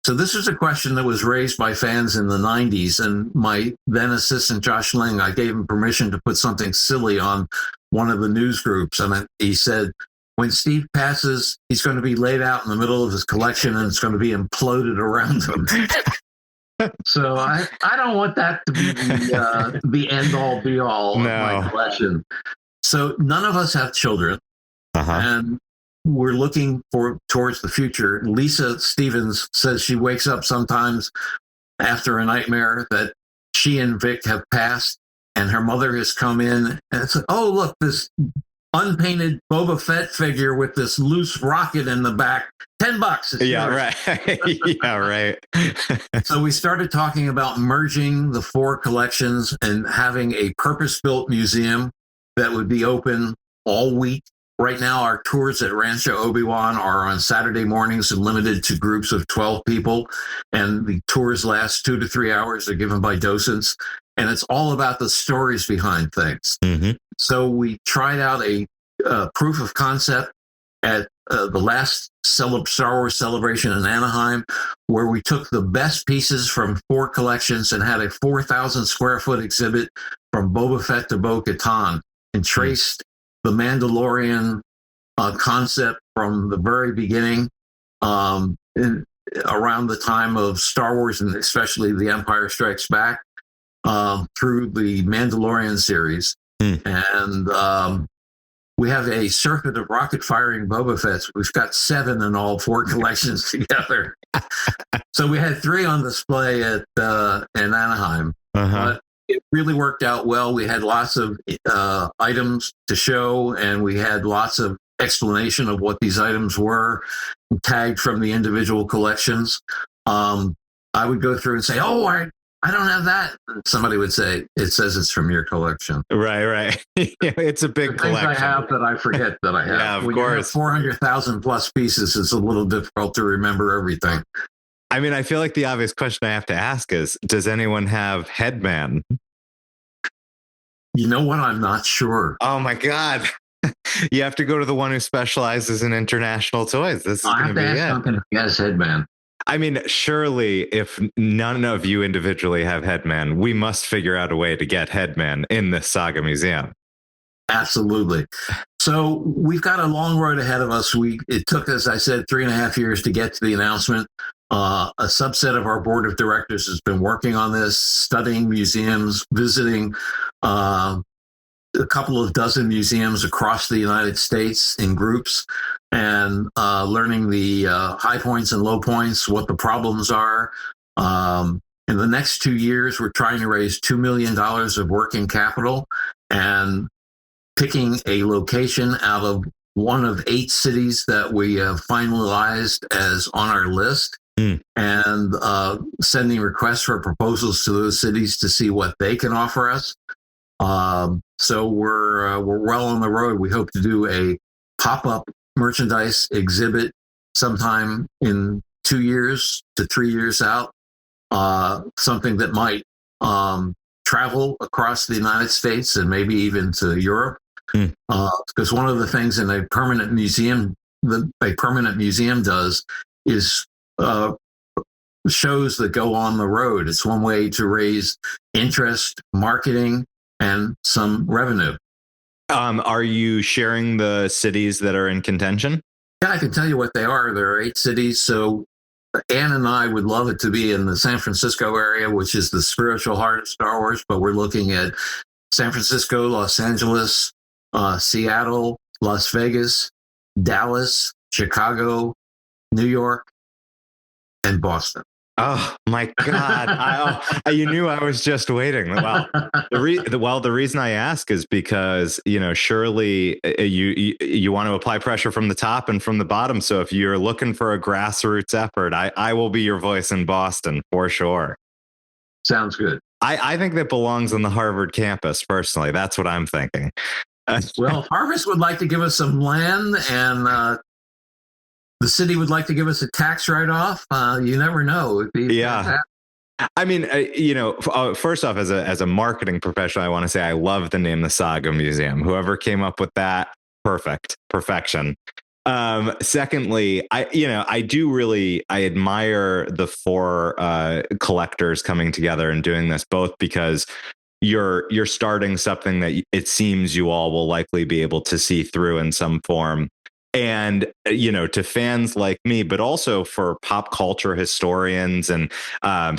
So this was a question that was raised by fans in the 90s. And my then assistant, Josh Ling, I gave him permission to put something silly on one of the news groups. And he said, when Steve passes, he's going to be laid out in the middle of his collection and it's going to be imploded around him. So I don't want that to be the end all be all of my collection. So none of us have children, and we're looking towards the future. Lisa Stevens says she wakes up sometimes after a nightmare that she and Vic have passed, and her mother has come in and it's like, oh, look, this unpainted Boba Fett figure with this loose rocket in the back, $10. Yeah, right. Yeah, right. So we started talking about merging the 4 collections and having a purpose-built museum that would be open all week. Right now, our tours at Rancho Obi-Wan are on Saturday mornings and limited to groups of 12 people. And the tours last 2 to 3 hours. They're given by docents. And it's all about the stories behind things. So we tried out a proof of concept at the last Star Wars Celebration in Anaheim, where we took the best pieces from 4 collections and had a 4,000 square foot exhibit from Boba Fett to Bo-Katan, and traced the Mandalorian concept from the very beginning, around the time of Star Wars and especially The Empire Strikes Back, through the Mandalorian series. And we have a circuit of rocket-firing Boba Fett's. We've got 7 in all, 4 collections together. So we had 3 on display in Anaheim. But it really worked out well. We had lots of items to show, and we had lots of explanation of what these items were, tagged from the individual collections. I would go through and say, "Oh, I don't have that." And somebody would say, "It says it's from your collection." Right. It's a big collection. I have that I forget that I have. Yeah, of when course. You have 400,000 plus pieces, it's a little difficult to remember everything. I mean, I feel like the obvious question I have to ask is, does anyone have Headman? You know what? I'm not sure. Oh my God. You have to go to the one who specializes in international toys. This is going to be it. Duncan if he has Headman. I mean, surely if none of you individually have Headman, we must figure out a way to get Headman in this Saga Museum. Absolutely. So we've got a long road ahead of us. It took, as I said, 3.5 years to get to the announcement. A subset of our board of directors has been working on this, studying museums, visiting a couple of dozen museums across the United States in groups, and learning the high points and low points, what the problems are. In the next 2 years, we're trying to raise $2 million of working capital and picking a location out of one of 8 cities that we have finalized as on our list, and sending requests for proposals to those cities to see what they can offer us. So we're well on the road. We hope to do a pop-up merchandise exhibit sometime in 2 years to 3 years out. Something that might travel across the United States and maybe even to Europe. Because one of the things in a permanent museum does is shows that go on the road. It's one way to raise interest, marketing, and some revenue. Are you sharing the cities that are in contention? Yeah, I can tell you what they are. There are 8 cities. So Ann and I would love it to be in the San Francisco area, which is the spiritual heart of Star Wars, but we're looking at San Francisco, Los Angeles, Seattle, Las Vegas, Dallas, Chicago, New York, and Boston. Oh my God! You knew I was just waiting. Well, the reason I ask is because surely you want to apply pressure from the top and from the bottom. So if you're looking for a grassroots effort, I will be your voice in Boston for sure. Sounds good. I think that belongs on the Harvard campus. Personally, that's what I'm thinking. Well, Harvard would like to give us some land, and the city would like to give us a tax write-off. You never know. Yeah. I mean, first off, as a marketing professional, I want to say I love the name, the Saga Museum. Whoever came up with that, perfection. Secondly, I admire the 4 collectors coming together and doing this, both because you're starting something that it seems you all will likely be able to see through in some form. And, to fans like me, but also for pop culture historians and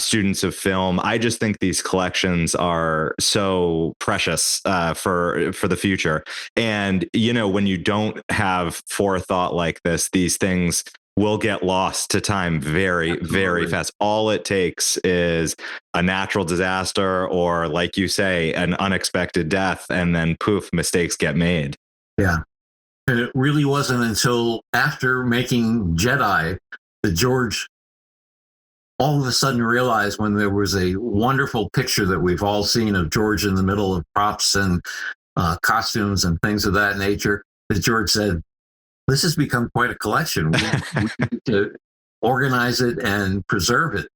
students of film, I just think these collections are so precious for the future. And, when you don't have forethought like this, these things will get lost to time very, very fast. All it takes is a natural disaster or, like you say, an unexpected death, and then poof, mistakes get made. Yeah. And it really wasn't until after making Jedi that George all of a sudden realized, when there was a wonderful picture that we've all seen of George in the middle of props and costumes and things of that nature, that George said, "This has become quite a collection. We need to organize it and preserve it."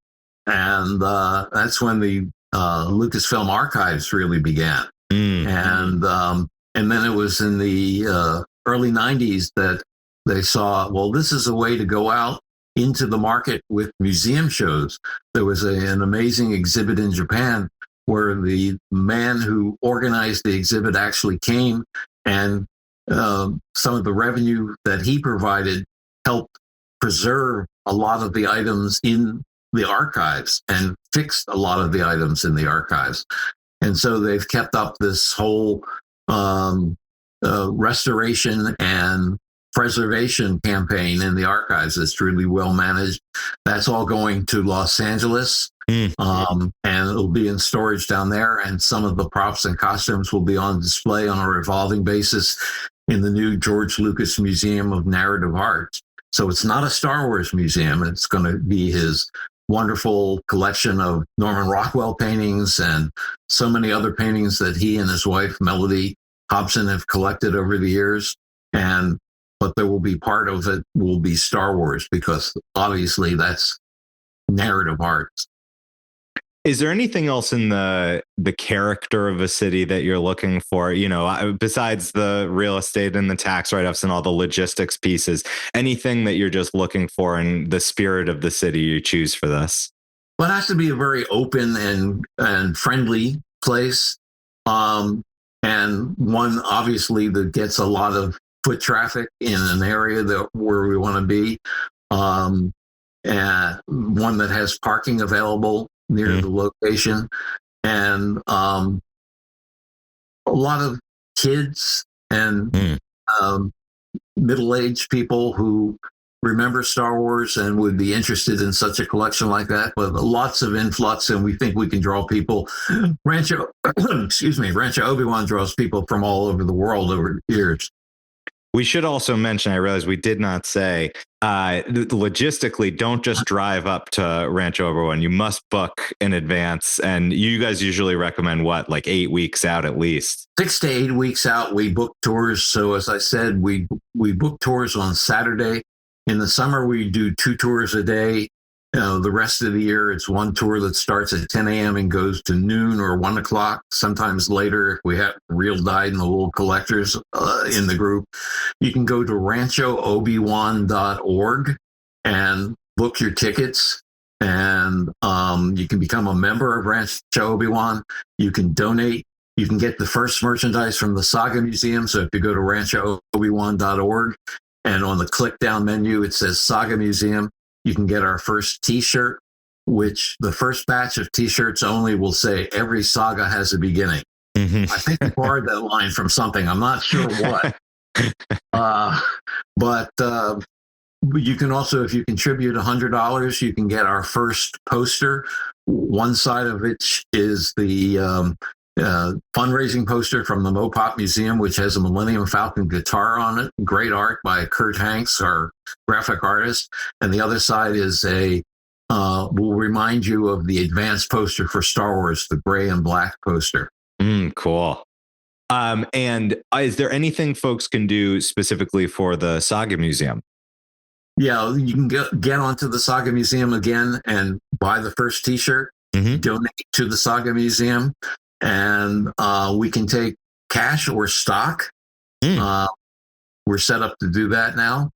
And that's when the Lucasfilm archives really began. And then it was in the early 90s that they saw, well, this is a way to go out into the market with museum shows. There was an amazing exhibit in Japan where the man who organized the exhibit actually came and some of the revenue that he provided helped preserve a lot of the items in the archives and fixed a lot of the items in the archives. And so they've kept up this whole restoration and preservation campaign in the archives. It's really well managed. That's all going to Los Angeles. And it'll be in storage down there. And some of the props and costumes will be on display on a revolving basis in the new George Lucas Museum of Narrative Art. So it's not a Star Wars museum. It's going to be his wonderful collection of Norman Rockwell paintings and so many other paintings that he and his wife, Melody Hobson, have collected over the years. But there will be part of it will be Star Wars, because obviously that's narrative art. Is there anything else in the character of a city that you're looking for, besides the real estate and the tax write-offs and all the logistics pieces, anything that you're just looking for in the spirit of the city you choose for this? Well, it has to be a very open and friendly place. And one obviously that gets a lot of foot traffic in an area where we want to be. And one that has parking available near the location, and a lot of kids and middle-aged people who remember Star Wars and would be interested in such a collection like that. But lots of influx, and we think we can draw people. Rancho Obi-Wan draws people from all over the world over the years. We should also mention, I realize we did not say, logistically, don't just drive up to Rancho Obi-Wan. You must book in advance. And you guys usually recommend like 8 weeks out at least? 6 to 8 weeks out, we book tours. So as I said, we book tours on Saturday. In the summer, we do 2 tours a day. The rest of the year, it's one tour that starts at 10 a.m. and goes to noon or 1 o'clock, sometimes later if we have real dyed-in-the-wool collectors in the group. You can go to ranchoobiwan.org and book your tickets, and you can become a member of Rancho Obi-Wan. You can donate. You can get the first merchandise from the Saga Museum. So if you go to ranchoobiwan.org, and on the click-down menu, it says Saga Museum, you can get our first T-shirt, which the first batch of T-shirts only will say every saga has a beginning. I think we borrowed that line from something. I'm not sure what. But you can also, if you contribute $100, you can get our first poster. One side of which is the fundraising poster from the Mopop Museum, which has a Millennium Falcon guitar on it. Great art by Kurt Hanks, our graphic artist. And the other side is will remind you of the advanced poster for Star Wars, the gray and black poster. Cool. And is there anything folks can do specifically for the Saga Museum? Yeah, you can get onto the Saga Museum again and buy the first T-shirt, donate to the Saga Museum, and we can take cash or stock. We're set up to do that now.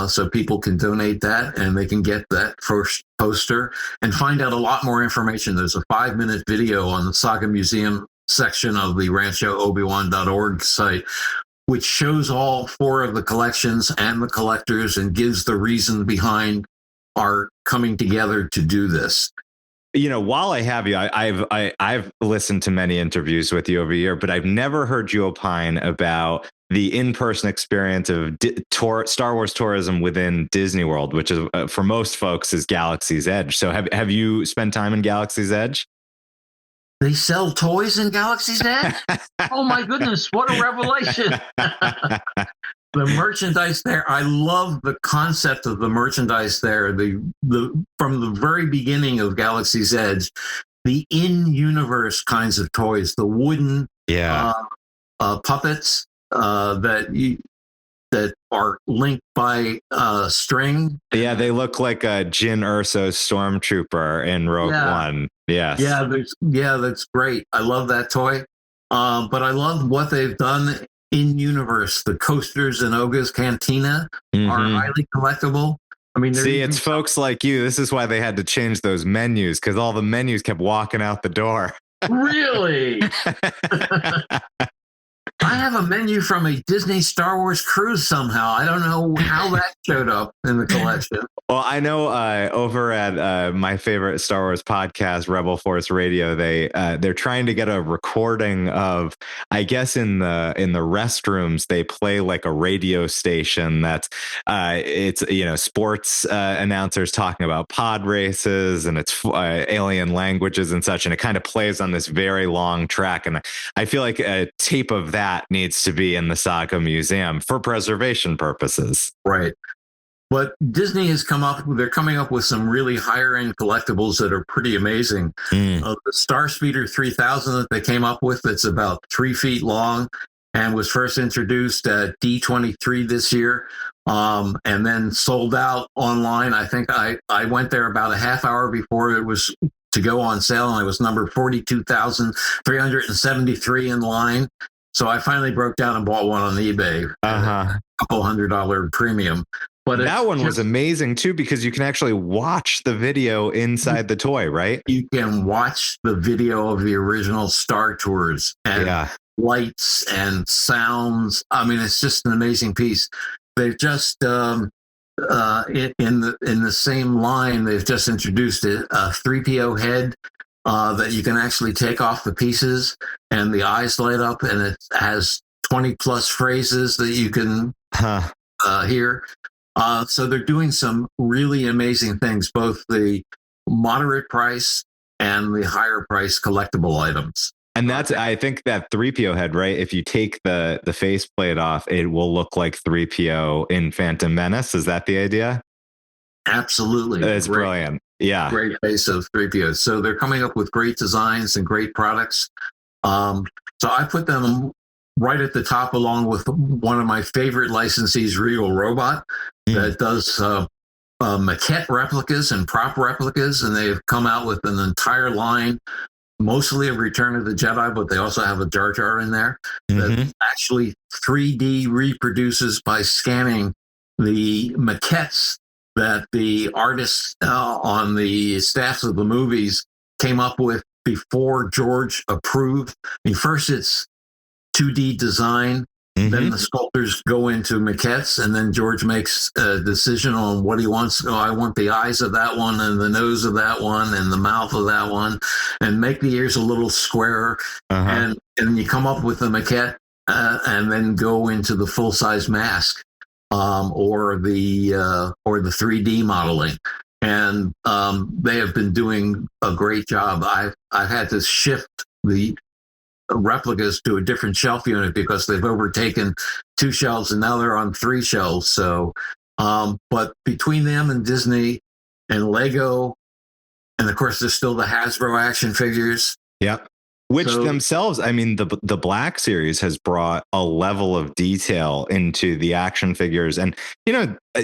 So people can donate that and they can get that first poster and find out a lot more information. There's a 5-minute video on the Saga Museum section of the ranchoobiwan.org site, which shows all 4 of the collections and the collectors and gives the reason behind our coming together to do this. While I have you, I've listened to many interviews with you over the year, but I've never heard you opine about the in-person experience of Star Wars tourism within Disney World, which is for most folks is Galaxy's Edge. So have you spent time in Galaxy's Edge? They sell toys in Galaxy's Edge? Oh my goodness, what a revelation. The merchandise there, I love the concept of the merchandise there. From the very beginning of Galaxy's Edge, the in-universe kinds of toys, the wooden puppets that are linked by string. Yeah, they look like a Jyn Erso stormtrooper in Rogue One. Yes. Yeah, that's great. I love that toy. But I love what they've done in universe. The coasters in Oga's Cantina are highly collectible. I mean, see, it's folks like you. This is why they had to change those menus, because all the menus kept walking out the door. Really? I have a menu from a Disney Star Wars cruise somehow. I don't know how that showed up in the collection. Well, I know over at my favorite Star Wars podcast, Rebel Force Radio, they're trying to get a recording of, I guess in the restrooms they play like a radio station that's it's sports announcers talking about pod races, and it's alien languages and such, and it kind of plays on this very long track. And I feel like a tape of that needs to be in the Saga Museum for preservation purposes. Right. But Disney has they're coming up with some really higher end collectibles that are pretty amazing. The Star Speeder 3000 that they came up with, that's about 3 feet long and was first introduced at D23 this year, and then sold out online. I think I went there about a half hour before it was to go on sale, and I was number 42,373 in line. So I finally broke down and bought one on eBay, a couple $100 premium. But that one was amazing too, because you can actually watch the video inside the toy, right? You can watch the video of the original Star Tours and lights and sounds. I mean, it's just an amazing piece. They've just in the same line, they've just introduced a 3PO head that you can actually take off the pieces, and the eyes light up, and it has 20 plus phrases that you can hear. So they're doing some really amazing things, both the moderate price and the higher price collectible items. And that's, I think that 3PO head, right? If you take the faceplate off, it will look like 3PO in Phantom Menace. Is that the idea? Absolutely. It's brilliant. Yeah. Great face of 3PO. So they're coming up with great designs and great products. So I put them right at the top, along with one of my favorite licensees, Regal Robot, that does maquette replicas and prop replicas, and they've come out with an entire line, mostly of Return of the Jedi, but they also have a Jar Jar in there that actually 3D reproduces by scanning the maquettes that the artists on the staffs of the movies came up with before George approved. I mean, first it's 2D design, then the sculptors go into maquettes, and then George makes a decision on what he wants. Oh, I want the eyes of that one, and the nose of that one, and the mouth of that one, and make the ears a little squarer. And you come up with the maquette, and then go into the full size mask, or the 3D modeling. And they have been doing a great job. I've had to shift the replicas to a different shelf unit because they've overtaken 2 shelves, and now they're on 3 shelves. So, but between them and Disney and Lego, and of course there's still the Hasbro action figures. Yep. Which themselves, I mean, the Black Series has brought a level of detail into the action figures. And,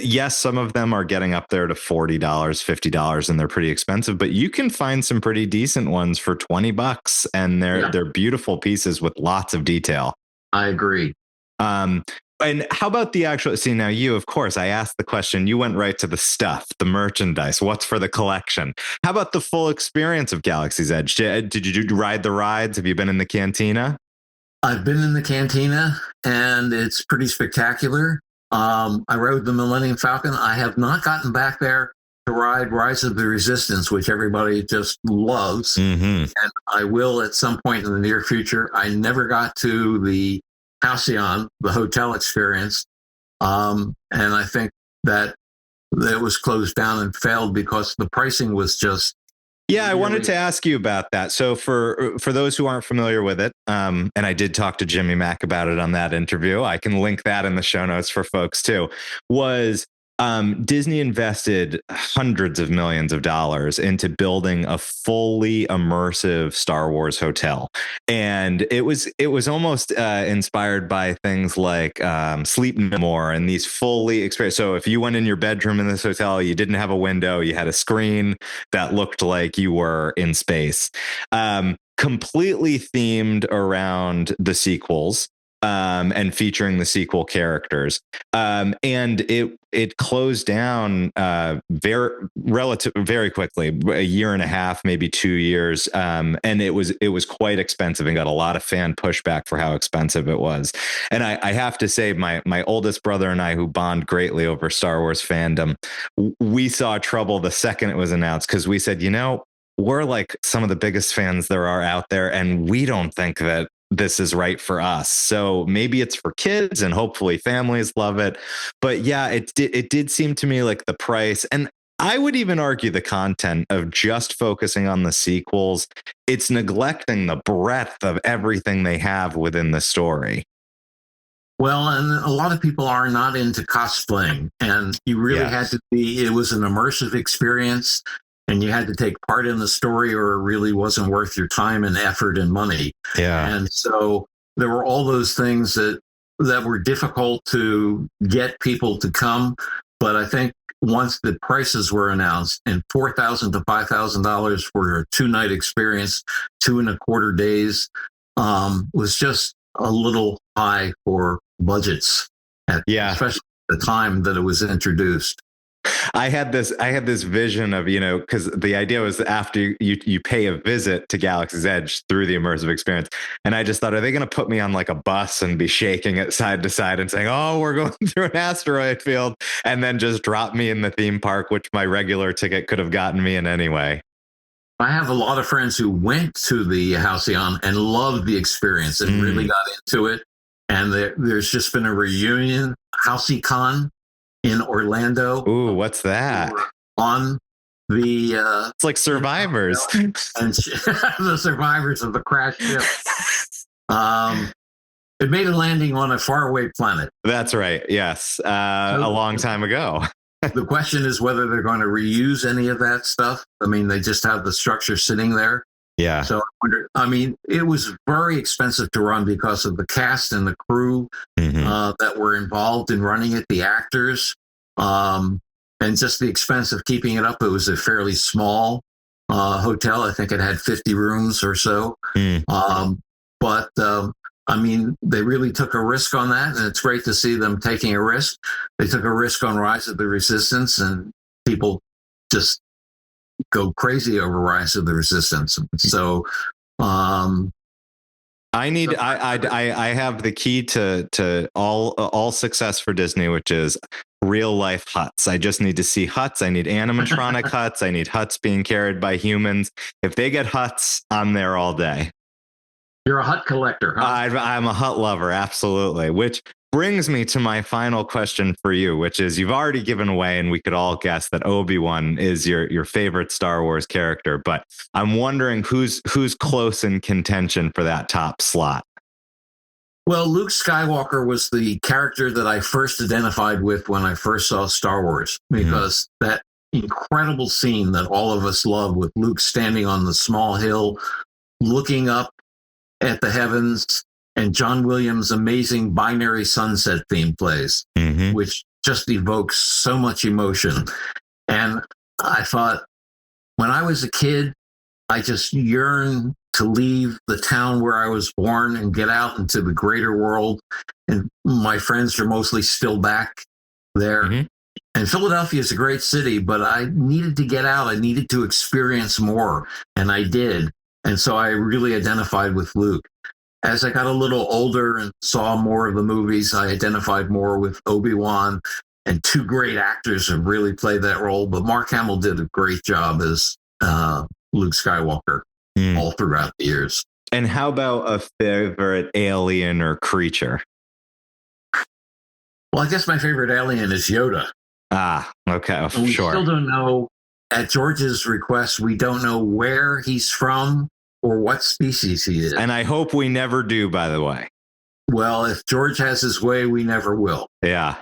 yes, some of them are getting up there to $40, $50, and they're pretty expensive, but you can find some pretty decent ones for $20, and they're beautiful pieces with lots of detail. I agree. And how about the actual, see, now you, of course, I asked the question, you went right to the stuff, the merchandise, what's for the collection? How about the full experience of Galaxy's Edge? Did you ride the rides? Have you been in the cantina? I've been in the cantina, and it's pretty spectacular. I rode the Millennium Falcon. I have not gotten back there to ride Rise of the Resistance, which everybody just loves. And I will at some point in the near future. I never got to the Halcyon, the hotel experience. And I think that it was closed down and failed because the pricing was just. Yeah, I wanted to ask you about that. So for those who aren't familiar with it, and I did talk to Jimmy Mack about it on that interview, I can link that in the show notes for folks too, was Disney invested hundreds of millions of dollars into building a fully immersive Star Wars hotel. And it was almost inspired by things like Sleep No More and these fully experienced. So if you went in your bedroom in this hotel, you didn't have a window, you had a screen that looked like you were in space. Completely themed around the sequels. and featuring the sequel characters. And it closed down very quickly, a year and a half, maybe 2 years. And it was quite expensive and got a lot of fan pushback for how expensive it was. And I have to say, my oldest brother and I, who bond greatly over Star Wars fandom, we saw trouble the second it was announced, because we said, we're like some of the biggest fans there are out there, and we don't think that this is right for us. So maybe it's for kids, and hopefully families love it. But yeah, it did seem to me like the price, and I would even argue the content of just focusing on the sequels, it's neglecting the breadth of everything they have within the story. Well, and a lot of people are not into cosplaying, and you really had to be, it was an immersive experience, and you had to take part in the story, or it really wasn't worth your time and effort and money. Yeah. And so there were all those things that were difficult to get people to come. But I think once the prices were announced, and $4,000 to $5,000 for a 2-night experience, 2.25 days, was just a little high for budgets, especially at the time that it was introduced. I had this vision of, because the idea was after you pay a visit to Galaxy's Edge through the immersive experience. And I just thought, are they going to put me on like a bus and be shaking it side to side and saying, oh, we're going through an asteroid field, and then just drop me in the theme park, which my regular ticket could have gotten me in anyway. I have a lot of friends who went to the Halcyon and loved the experience and really got into it. And there's just been a reunion, HalcyCon, in Orlando. Ooh, what's that? On the it's like Survivors. And the survivors of the crash ship. It made a landing on a faraway planet. That's right. Yes. A long time ago. The question is whether they're going to reuse any of that stuff. I mean, they just have the structure sitting there. Yeah. So I wonder, it was very expensive to run because of the cast and the crew that were involved in running it, the actors, and just the expense of keeping it up. It was a fairly small hotel. I think it had 50 rooms or so. But they really took a risk on that, and it's great to see them taking a risk. They took a risk on Rise of the Resistance, and people just go crazy over Rise of the Resistance. So I have the key to all success for Disney, which is real life huts. I just need to see huts. I need animatronic huts. I need huts being carried by humans. If they get huts, I'm there all day. You're a hut collector, huh? I'm a hut lover, absolutely. Which brings me to my final question for you, which is, you've already given away, and we could all guess that Obi-Wan is your favorite Star Wars character, but I'm wondering who's close in contention for that top slot. Well, Luke Skywalker was the character that I first identified with when I first saw Star Wars, because that incredible scene that all of us love, with Luke standing on the small hill, looking up at the heavens, and John Williams' amazing Binary Sunset theme plays, which just evokes so much emotion. And I thought, when I was a kid, I just yearned to leave the town where I was born and get out into the greater world. And my friends are mostly still back there. And Philadelphia is a great city, but I needed to get out. I needed to experience more, and I did. And so I really identified with Luke. As I got a little older and saw more of the movies, I identified more with Obi-Wan, and 2 great actors have really played that role. But Mark Hamill did a great job as Luke Skywalker all throughout the years. And how about a favorite alien or creature? Well, I guess my favorite alien is Yoda. Ah, okay, We sure. still don't know, at George's request, we don't know where he's from or what species he is. And I hope we never do, by the way. Well, if George has his way, we never will. Yeah.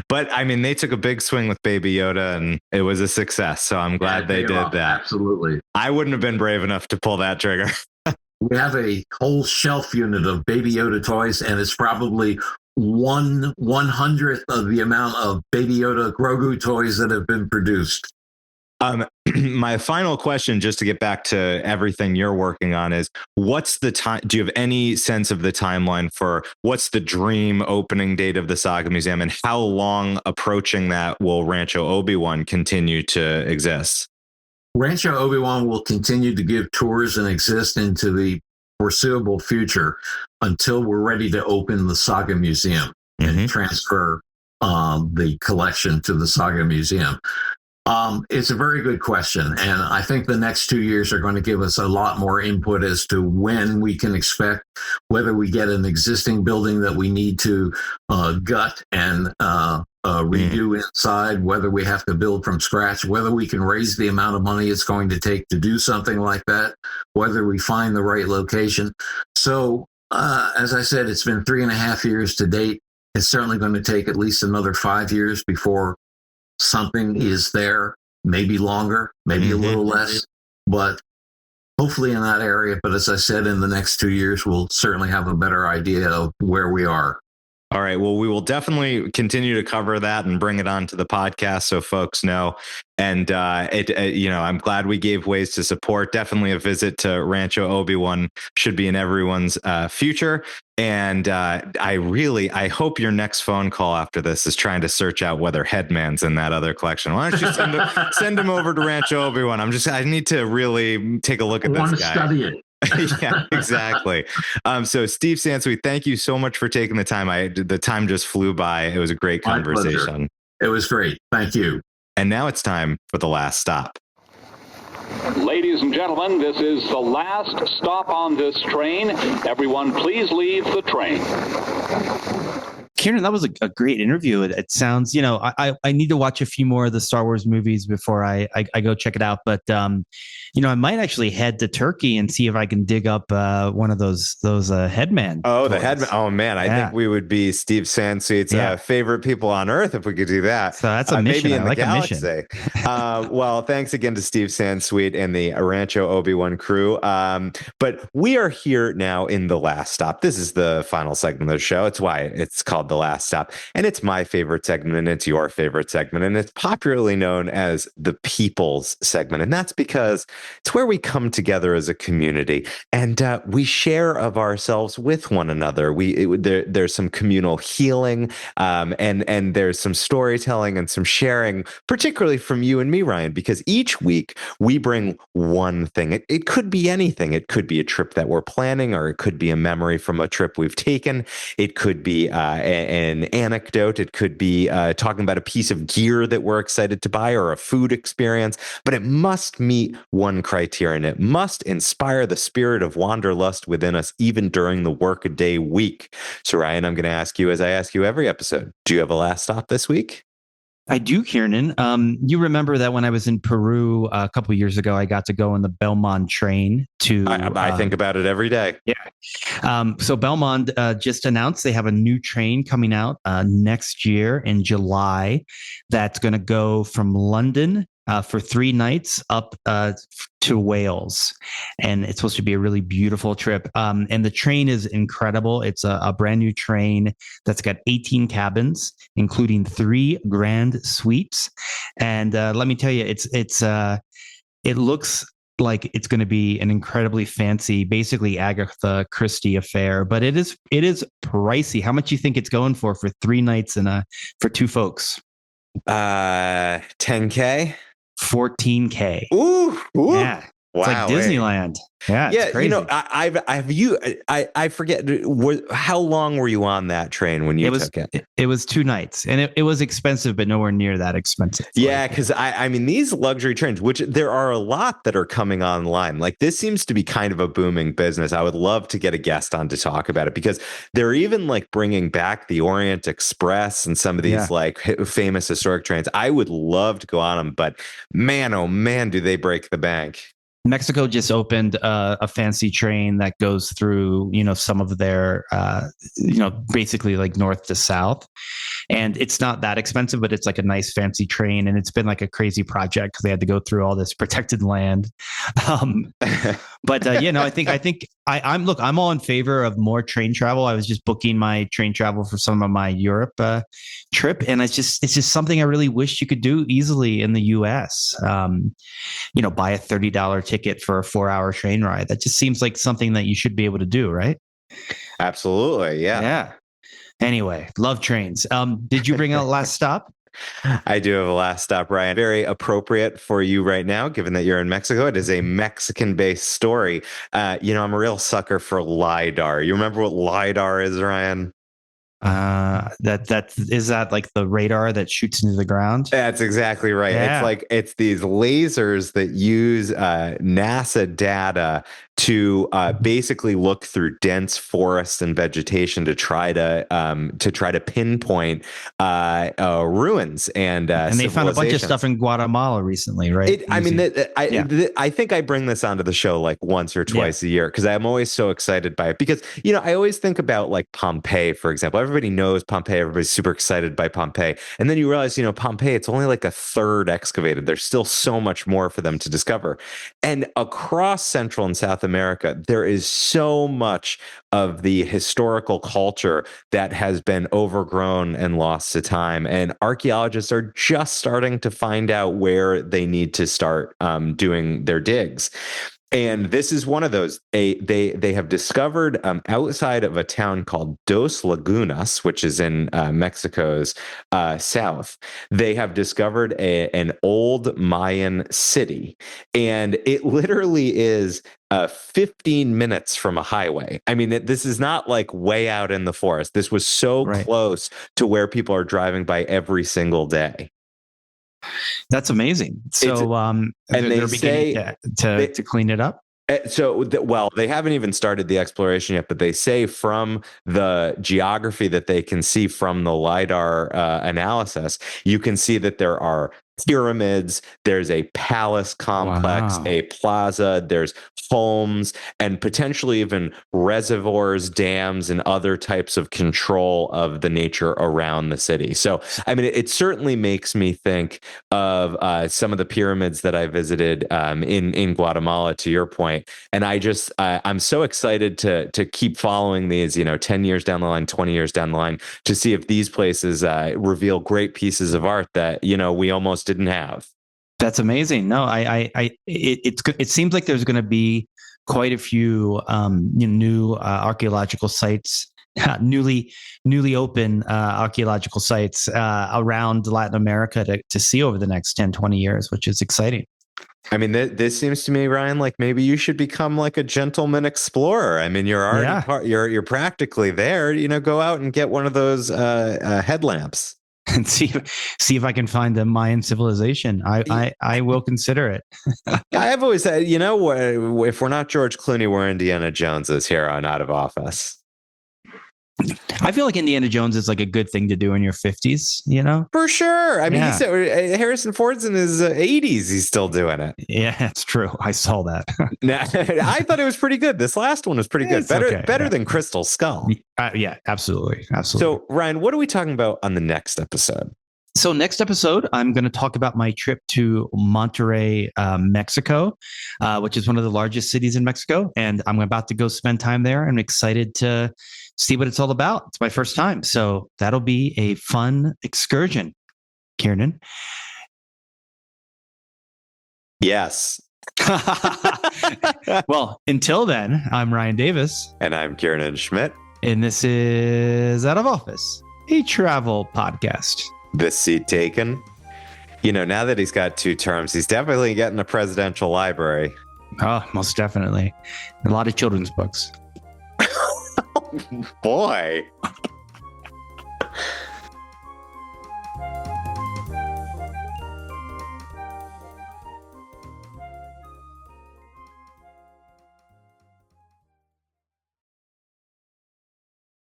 But they took a big swing with Baby Yoda, and it was a success. So I'm glad they did that. Absolutely. I wouldn't have been brave enough to pull that trigger. We have a whole shelf unit of Baby Yoda toys, and it's probably 1/100th of the amount of Baby Yoda Grogu toys that have been produced. my final question, just to get back to everything you're working on, is what's the time? Do you have any sense of the timeline for what's the dream opening date of the Saga Museum, and how long approaching that will Rancho Obi-Wan continue to exist? Rancho Obi-Wan will continue to give tours and exist into the foreseeable future until we're ready to open the Saga Museum and transfer the collection to the Saga Museum. It's a very good question. And I think the next 2 years are going to give us a lot more input as to when we can expect, whether we get an existing building that we need to gut and redo inside, whether we have to build from scratch, whether we can raise the amount of money it's going to take to do something like that, whether we find the right location. So, as I said, it's been 3.5 years to date. It's certainly going to take at least another 5 years before something is there, maybe longer, maybe a little less, but hopefully in that area. But as I said, in the next 2 years, we'll certainly have a better idea of where we are. All right. Well, we will definitely continue to cover that and bring it onto the podcast so folks know. And I'm glad we gave ways to support. Definitely a visit to Rancho Obi-Wan should be in everyone's future. And I hope your next phone call after this is trying to search out whether Headman's in that other collection. Why don't you send him over to Rancho Obi-Wan? I need to really take a look at this guy. Study it. Yeah, exactly. So Steve Sansweet, thank you so much for taking the time. The time just flew by. It was a great conversation. It was great. Thank you. And now it's time for the last stop. Ladies and gentlemen, this is the last stop on this train. Everyone, please leave the train. Kiernan, that was a great interview. It sounds, I need to watch a few more of the Star Wars movies before I go check it out. But, I might actually head to Turkey and see if I can dig up one of those Headman. Oh, toys. The Headman. Oh, man. I think we would be Steve Sansweet's favorite people on Earth if we could do that. So that's a mission. Maybe in I like the galaxy. a mission. Well, thanks again to Steve Sansweet and the Rancho Obi-Wan crew. But we are here now in the last stop. This is the final segment of the show. It's why it's called The Last Stop. And it's my favorite segment, and it's your favorite segment. And it's popularly known as the People's segment. And that's because it's where we come together as a community and we share of ourselves with one another. There's some communal healing and there's some storytelling and some sharing, particularly from you and me, Ryan, because each week we bring one thing. It could be anything. It could be a trip that we're planning, or it could be a memory from a trip we've taken. It could be an anecdote. It could be talking about a piece of gear that we're excited to buy, or a food experience, but it must meet one criterion. It must inspire the spirit of wanderlust within us, even during the workaday week. So, Ryan, I'm going to ask you, as I ask you every episode, do you have a last stop this week? I do, Kiernan. You remember that when I was in Peru a couple of years ago, I got to go on the Belmont train to... I think about it every day. Yeah. So Belmont just announced they have a new train coming out next year in July that's going to go from London for 3 nights up to Wales. And it's supposed to be a really beautiful trip. And the train is incredible. It's a brand new train that's got 18 cabins, including 3 grand suites. And let me tell you, it looks like it's going to be an incredibly fancy, basically Agatha Christie affair, but it is pricey. How much do you think it's going for 3 nights and for 2 folks? $10K. $14K. Ooh. Yeah. It's wow, like Disneyland. Yeah, it's crazy. I forget. How long were you on that train when you took it? It was 2 nights, and it was expensive, but nowhere near that expensive. Yeah, because I mean, these luxury trains, which there are a lot that are coming online. Like, this seems to be kind of a booming business. I would love to get a guest on to talk about it, because they're even like bringing back the Orient Express and some of these like famous historic trains. I would love to go on them, but man, oh man, do they break the bank. Mexico just opened a fancy train that goes through, some of their, basically like north to south. And it's not that expensive, but it's like a nice fancy train. And it's been like a crazy project because they had to go through all this protected land. But I'm all in favor of more train travel. I was just booking my train travel for some of my Europe trip, and it's just something I really wish you could do easily in the U.S. Buy a $30 ticket for a 4-hour train ride. That just seems like something that you should be able to do, right? Absolutely, yeah. Yeah. Anyway, love trains. Did you bring a last stop? I do have a last stop, Ryan. Very appropriate for you right now, given that you're in Mexico. It is a Mexican-based story. I'm a real sucker for Lidar. You remember what Lidar is, Ryan? Is that like the radar that shoots into the ground? That's exactly right. Yeah. It's these lasers that use NASA data to basically look through dense forests and vegetation to try to pinpoint ruins and they found a bunch of stuff in Guatemala recently, right? I think I bring this onto the show like once or twice a year because I'm always so excited by it. Because I always think about like Pompeii, for example. Everybody knows Pompeii. Everybody's super excited by Pompeii, and then you realize Pompeii, it's only like a third excavated. There's still so much more for them to discover, and across Central and South America, there is so much of the historical culture that has been overgrown and lost to time. And archaeologists are just starting to find out where they need to start doing their digs. And this is one of those. They have discovered outside of a town called Dos Lagunas, which is in Mexico's south. They have discovered an old Mayan city, and it literally is 15 minutes from a highway. I mean, this is not like way out in the forest. This was so close to where people are driving by every single day. That's amazing. So, and they're beginning to clean it up. So, they haven't even started the exploration yet, but they say from the geography that they can see from the LiDAR analysis, you can see that there are pyramids, there's a palace complex, a plaza, there's homes, and potentially even reservoirs, dams, and other types of control of the nature around the city. So, I mean, it certainly makes me think of some of the pyramids that I visited in Guatemala, to your point. And I'm so excited to keep following these, 10 years down the line, 20 years down the line, to see if these places reveal great pieces of art that, we almost didn't have. That's amazing. No, it seems like there's going to be quite a few new archaeological sites, newly open archaeological sites around Latin America to see over the next 10, 20 years, which is exciting. I mean, this seems to me, Ryan, like maybe you should become like a gentleman explorer. I mean, you're already you're practically there. Go out and get one of those headlamps and see if I can find the Mayan civilization. I will consider it. I've always said, if we're not George Clooney, we're Indiana Joneses here on Out of Office. I feel like Indiana Jones is like a good thing to do in your 50s, For sure. I mean, he said Harrison Ford's in his 80s. He's still doing it. Yeah, it's true. I saw that. I thought it was pretty good. This last one was pretty good. Better than Crystal Skull. Yeah, absolutely. So, Ryan, what are we talking about on the next episode? So next episode, I'm going to talk about my trip to Monterrey, Mexico, which is one of the largest cities in Mexico. And I'm about to go spend time there. I'm excited to see what it's all about. It's my first time. So that'll be a fun excursion. Kiernan? Yes. Well, until then, I'm Ryan Davis. And I'm Kiernan Schmidt. And this is Out of Office, a travel podcast. This seat taken. Now that he's got 2 terms, he's definitely getting a presidential library. Oh, most definitely. A lot of children's books. Boy.